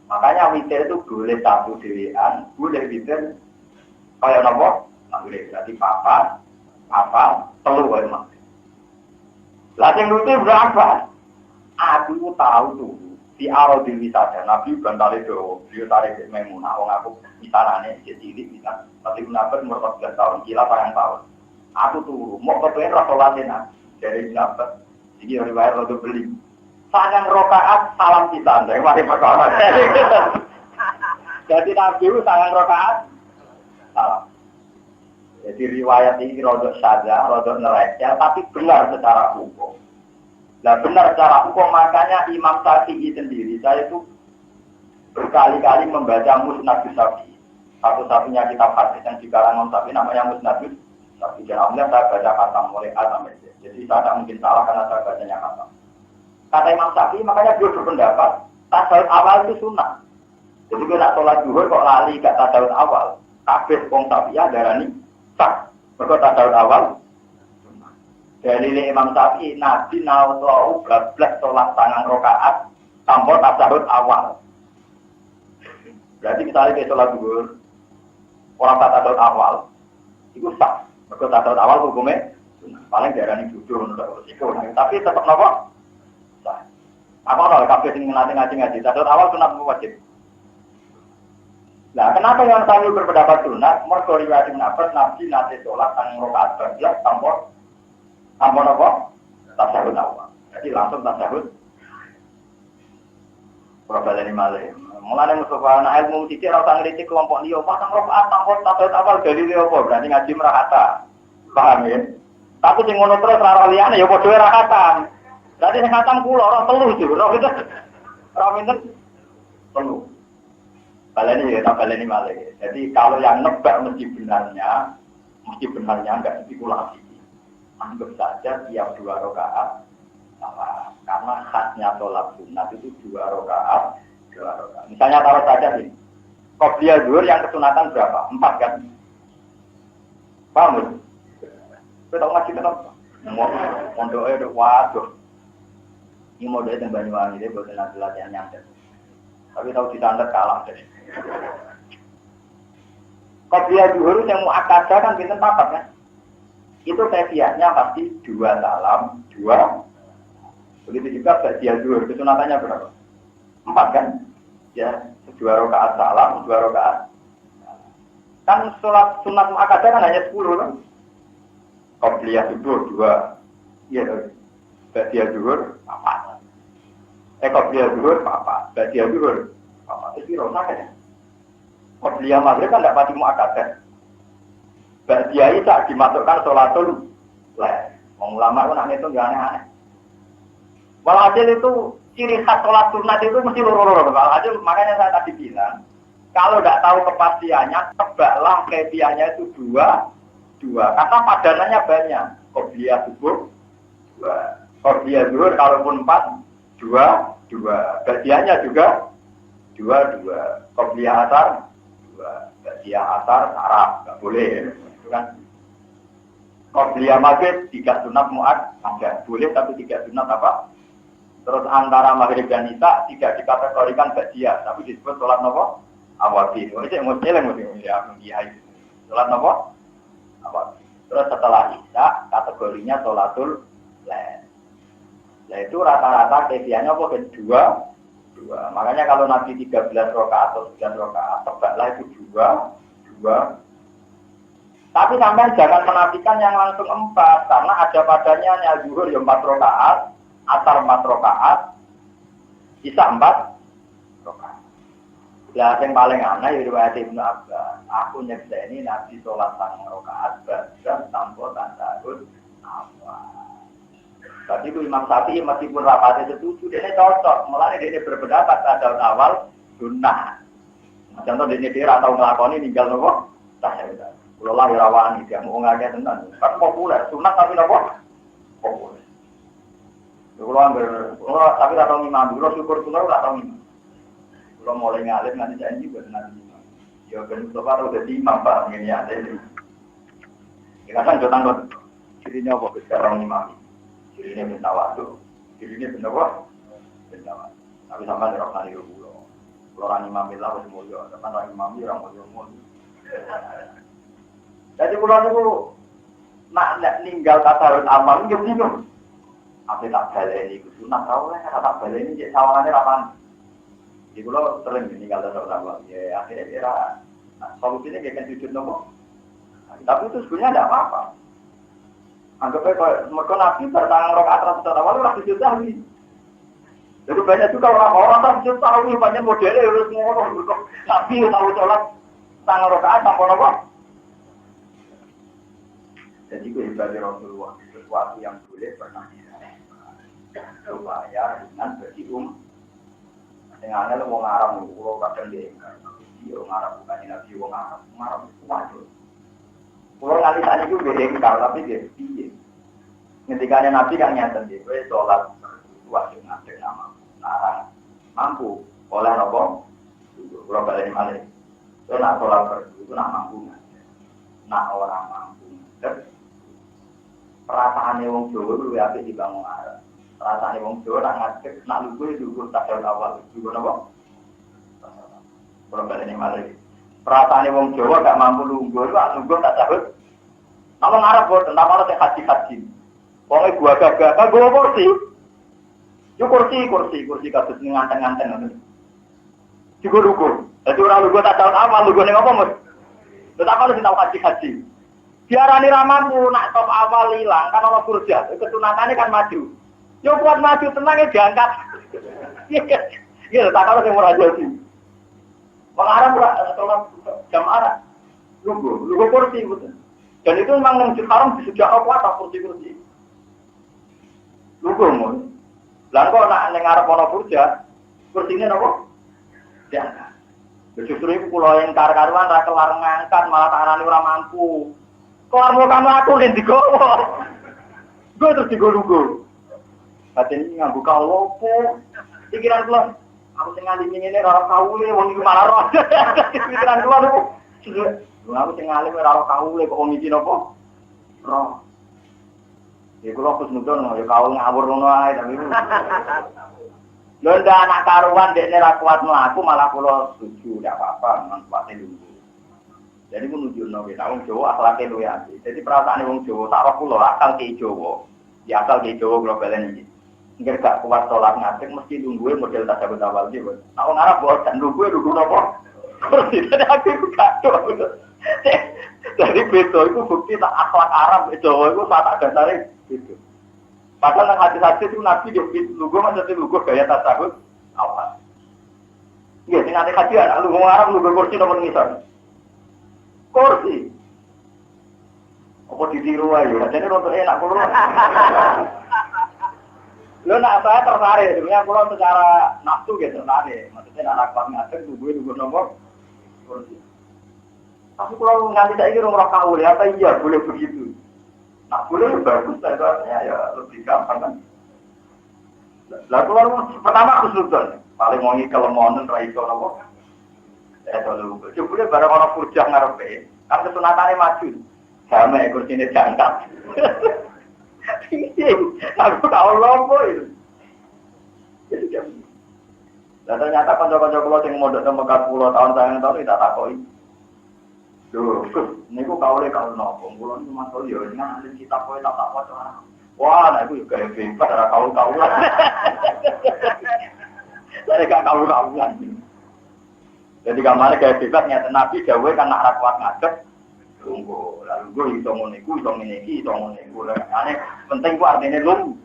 Makanya witir itu boleh 1 dhewean, boleh witir kaya napa? Magrib. Berarti 4, 3 wae magrib. Lah sing lucu berapa? Aku tahu tuh di arodil wisada. Nabi bantale do, beliau tarik Maimunah, wong aku misalane cilik bisa. Tapi Nabi umur 14 tahun, gila parang tahun. Aku turu, mau kepengen rasolatin dari Nabi. Iki riwayat rodo beli. Sangang rakaat salam kita, dari mari perkara. Jadi Nabi itu sangang rakaat salam. Jadi riwayat ini rodo saja, rodo nerecel, tapi benar secara hukum. Nah benar secara hukum, makanya Imam Syafi'i sendiri, saya itu berkali-kali membaca Musnad Syafi'i. Satu-satunya kitab hadis yang dikarang Imam Syafi'i namanya Musnad Syafi'i. Dan alhamdulillah saya baca khatam mulai A sampai Z. Jadi saya tidak mungkin salah karena saya bacanya khatam. Kata Imam Syafi'i, makanya dia berpendapat tasawuf awal itu sunnah. Jadi kalau nak sholat zuhur kok lali gak tasawuf awal, kabeh wong Syafi'i darani sah. Mergo tasawuf awal sunnah. Dari Imam Syafi'i, Nabi nawawi bablas sholat sangang rakaat tanpa tasawuf awal. Berarti misalnya kita sholat zuhur orang tasawuf awal, itu sah. Mergo tasawuf awal hukumnya paling darani jujur untuk risiko. Tapi tetap nopo? Apa kalau kabeh sing ngaji tasawuf awal sunat wajib. Nah, kenapa yang saya berpendapat sunat? Mergo riwayat Ibnu Abbas Nabi nate salat sang rakaat bablas tanpa apa? Tasawuf awal. Jadi langsung tasawuf. Problema malih. Mulane Mustafa ana ilmu sithik ora usah ngritik kelompok liya, pasang rakaat tanpa tasawuf awal dalile apa? Berarti ngaji merahata. Paham ya? Tapi sing ngono terus ora liyane ya padha ora khatam. Berarti sing khatam kula ora telu iki, ora pinten. Ora pinten. Telu. Baleni ya, tak baleni malah. Jadi kalau yang nebak mesti benarnya enggak spekulasi. Anggap saja tiap 2 rakaat salah. Karena khasnya sholat sunat itu 2 rakaat. Misalnya taruh saja ini. Qobliyah zuhur yang kesunatan berapa? 4 kan? Paham ya? Kita tahu ngaji kenapa? Mondoknya udah waduh. Ini modalnya yang Banyuwangi ini buat latihan nyantet. Tapi tahu di standar kalah deh. Qobliyah zuhur yang mau akadah kan bintang 4 kan? Itu kefiatnya pasti 2 salam, 2. Begitu juga ba'diyah zuhur, kesunatannya berapa? 4 kan? Ya, 2 rakaat salam, 2 rakaat. Kan sholat sunat mu'akadah kan hanya 10 kan? Qobliyah zuhur 2. Iya, ba'diyah zuhur 4. Qobliyah zuhur 4, ba'diyah zuhur 4. Itu rosak kan? Qobliyah maghrib kan tidak pasti mu'akadah. Ba'diyah itu dimasukkan sholatul lail. Ulama itu nak itu enggak aneh-aneh. Walhasil itu ciri khas sholat sunat itu mesti loro-loro. Walhasil makanya saya tadi bilang, kalau tidak tahu kepastiannya, tebaklah kefiahnya itu 2. Karena padanannya banyak. Qobliyah zuhur 2. Qobliyah zuhur kalaupun 4, 2. Ba'diyahnya juga 2. Qobliyah asar 2. Ba'diyah asar saraf enggak boleh. Itu kan. Qobliyah maghrib 3 sunat mu'ad ada. Boleh tapi 3 sunat apa? Terus antara maghrib dan isya tidak dikategorikan ba'diyah, tapi disebut sholat nopo? Awati. Ini saya mau celeng ya, sholat nopo? Awati. Terus setelah isya kategorinya sholatul lail. Nah itu rata-rata kefiahnya apa? 2. Makanya kalau Nabi 13 rakaat atau 9 rakaat, tebaklah itu 2. Tapi sampai jangan menafikan yang langsung 4, karena ada padanya zuhur yang 4 rakaat, asar 4 rakaat, isya 4 rakaat. Ya yang paling aneh riwayat Ibnu Abbas, aku nyekseni Nabi sholat 9 rakaat dan tanpa tasawuf awal. Tadi itu Imam Syafi'i meskipun rapatnya setuju, dia cocok, mulai dia berpendapat tasawuf awal sunnah. Contoh dia tahu ngelakoni tinggal nopo tasawuf. Kalau lah rawani dia mau ngajak tentang, kan populer, sunat tapi nopo populer. Tapi tak tahu imam dulu, syukur pulau tak tahu imam. Kalau mulai ngalim nanti janji buat nanti imam. Ya kan Mustafa udah di imam pak ini ya. Ya kan jodoh cirinya apa? Sekarang imam. Cirinya minta waktu. Cirinya minta apa? Minta waktu. Tapi sama dengan orang pulau. Kalau orang imam itu harus mulia. Tapi orang imam itu orang mulia. Jadi pulau itu nak ninggal tasawuf amal itu bingung. Apa tak baleni itu sunat tahu lah, kata tak baleni jadi sawangannya rapan. Di pulau sering ini kalau sama ya akhirnya kira solusinya kayak sujud nopo. Tapi itu sebenarnya tidak apa-apa. Anggapnya kalau mereka nabi bertangan rokaat rata awal orang sujud sahwi. Jadi banyak juga orang-orang tak sujud sahwi banyak modelnya harus ngomong. Nabi tahu sholat tangan rokaat tanpa nopo. Jadi kehidupan Rasulullah sesuatu yang boleh pernah dilakukan supaya ringan bagi dengan ada wong Arab pulau kadang dia wong Arab bukan nabi wong Arab waduh pulau nanti tadi itu beda tapi dia ketika nabi kan nyata dia sholat wajib ngatur nama narang mampu oleh nopo pulau balik mana itu nak sholat berdua itu nak mampu nak orang mampu perasaannya wong Jawa itu lebih di bangun Arab. Rasanya wong Jawa nak ngajak, nak lugu itu tak awal. Lugu apa? Kalau ini malah. Perasaannya wong Jawa gak mampu lugu itu, lugu tak tahu. Nama Arab buat tentang mana saya haji. Wongnya gua gagah, kan gua kursi. Yo kursi kasus nganteng. Juga lugu. Jadi orang lugu tak tahu awal, lugu ini apa mas? Tetapi harus tahu haji. Diarani ramampu nak top awal hilang kan ana kurja, ketunangannya kan maju. Yo kuat maju tenangnya diangkat. Iya, tak kalau sing ora jadi. Wong Arab ora tolong jamaah. Lugu kursi betul. Dan itu memang nang haram disediak kuat kursi. Lugu mon. Lah kok nak ning arep ana kurja, kursine napa? Diangkat. Justru iku kula yang kar-karuan ra kelar ngangkat malah tarane ora mampu. Kelar mau kamu aku ning digowo. Gue terus digowo. Batin ini nganggo kalopo. Pikiran kula, aku sing ngali ngene ora kaule wong iki malah roh. Pikiran kula niku. Aku sing ngali ora kaule kok wong iki napa? Roh. Ya kula kus mudon ya kaul ngawur ngono ae tapi. Lho ndak anak karuan dekne ra kuat mlaku malah kula setuju ndak apa-apa manfaate lungguh. Jadi menunjukno nek wong Jawa akhlake luwih apik. Jadi perasaane wong Jawa tak roh kula akal ki Jawa. Ya akal ki Jawa kula balen iki. Engger gak kuat salat ngadeg mesti lungguhe model tasawuf awal iki, Bos. Nek wong Arab boten lungguhe lungguh napa? Jadi aku gak tahu. Jadi beto itu bukti tak akhlak Arab Jawa itu tak dasare gitu. Padahal nang hadis-hadis itu Nabi yo lungguh maksudnya lungguh gaya tasawuf awal. Iya, sing ate kajian lungguh Arab lungguh kursi nomor ngisor. Kursi. Apa ditiru aja? Jadi untuk enak kulo. Lo nak saya tertarik, sebenarnya kulo secara nafsu gitu tertarik. Maksudnya anak kami ngadeg nunggu nomor kursi. Tapi kulo nganti saiki rong kaul ya, apa iya boleh begitu? Nah boleh bagus, saya ya lebih gampang kan. Lah kulo pertama khusnudon, paling mau ngikelemonen ra iso napa? Coba barang orang furjah ngarepe, kan kesunatane maju. Sama kursinya jangkap. Aku tahu lompo itu. Dan ternyata kanca-kanca kula sing mondok teng Mekah 10 tahun sayang tahun tidak takoi. Lho, niku kaule kaul nopo? Kula niku masuk yo nang kitab kowe tak waca. Wah, nek iku yo gawe bebas ora kaul-kaulan. Saya gak kaul-kaulan. Jadi kamane gawe bebas nyata Nabi dawuhe kan nak ra kuat ngadeg lungguh. Lalu gue iso ngene iku, iso ngene iki, iso ngene iku. Ane penting ku artine lungguh.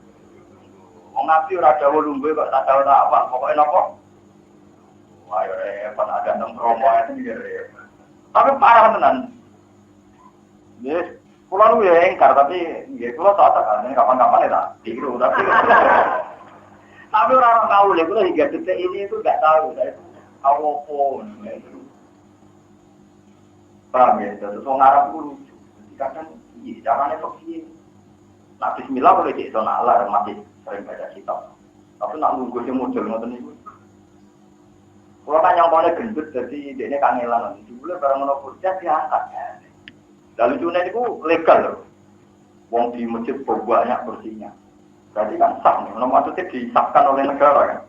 Wong Nabi ora dawuh lungguh kok tak dawuh tak apa, pokoke napa? Wah, ya repot ada nang romo itu ya repot. Tapi parah tenan. Yes, kula lu ya engkar tapi nggih kula tak kan kapan-kapan ya tak dikru tapi. Tapi orang tahu lho kula hingga detik ini itu enggak tahu saya apa paham ya, terus orang Arab itu lucu. Kadang, iya, caranya kok sih. Nah, bismillah boleh cek sonal lah, masih sering baca kitab. Tapi nak nunggu si model ngoten niku. Kalau kan yang boleh gendut, jadi dia kangelan. Dulu barang monopurja diangkat. Lalu lucunya itu legal loh. Wong di masjid banyak bersihnya. Berarti kan sah nih. Maksudnya disahkan oleh negara kan.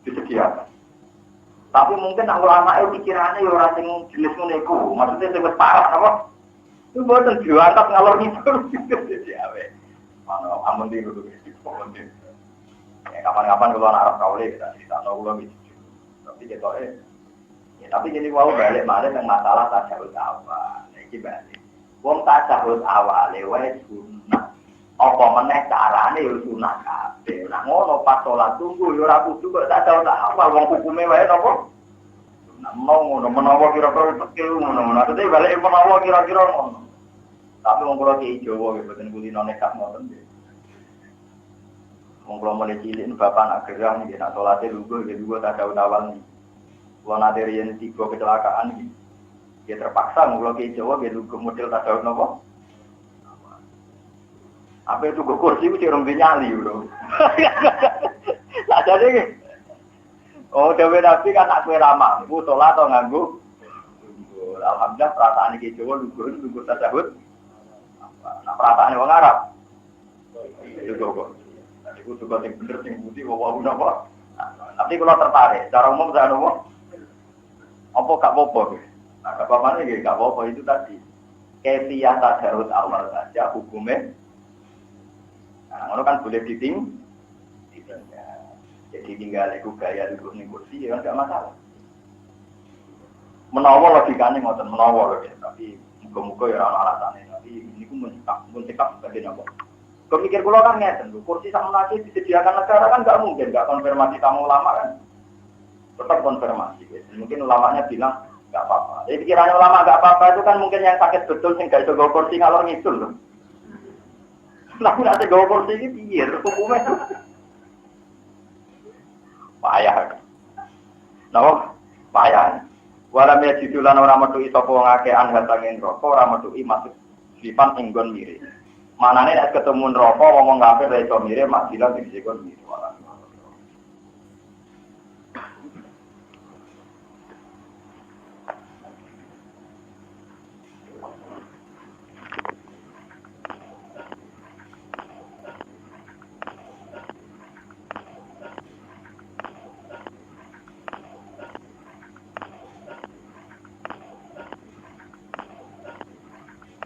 Disediakan. Tapi mungkin nak ulama itu pikirannya ya orang yang jenis meneku, maksudnya sebut parah apa? Itu buatan diangkat ngalor ngidul jadi awe. Mana amun di dulu gitu, amun di. Kapan-kapan kalau anak Arab kaule kita cerita, kalau gitu. Tapi tapi jadi mau balik malah yang masalah tasawuf awal. Iki balik. Wong tasawuf awal wae sunah. Apa meneh carane yo sunah kabeh. Lah ngono pas salat tunggu yo ora kudu kok tasawuf awal wong hukume wae napa? Nah, ngono menawa kira-kira tekil ngono. Maksudnya balik menawa kira-kira ngono. Tapi wong kula ki Jawa nggih boten kulino nekat ngoten nggih. Wong kula mulai cilik bapak nak gerah nggih nak salate lungguh nggih lungguh tasawuf awal niki. Kula nate riyen 3 kecelakaan iki. Ya terpaksa kula ki Jawa nggih lungguh model tasawuf napa? Apa itu kursi itu cerong nyali lho. Lah jadi oh dewe nabi kan nak kowe ramah, ku salat atau nganggo. Alhamdulillah perasaan iki Jawa lungguh tasawuf. Nah perasaan wong Arab. Itu kok. Iku juga sing bener sing budi wae napa. Tapi kalau tertarik, secara umum saya nopo. Apa gak apa-apa? Nah, gak apa-apa nih, gak apa-apa itu tadi. Kefiyah tadarus awal saja hukumnya. Nah, itu kan boleh jadi tinggal itu gaya duduk ning kursi ya enggak masalah. Menawa logikane ngoten menawa lho, tapi muga-muga ya ana alasane. Tapi niku mun cekap bagian apa? Pemikir kula kan ngeten lho, kursi sak menaki disediakan negara kan enggak mungkin enggak konfirmasi tamu ulama kan. Tetap konfirmasi. Mungkin ulamanya bilang enggak apa-apa. Jadi pikirannya ulama enggak apa-apa itu kan mungkin yang sakit betul sing gak iso go kursi ngalor ngidul lho. Lah nek go kursi iki piye hukumnya? Payah. Napa? Payah. Wala me didulan ora metu sapa wong akeh anhatangin neraka ora metu masuk sifat enggon mirip. Manane nek ketemu neraka wong kafir ra iso mirip mak bilang iki kon mirip.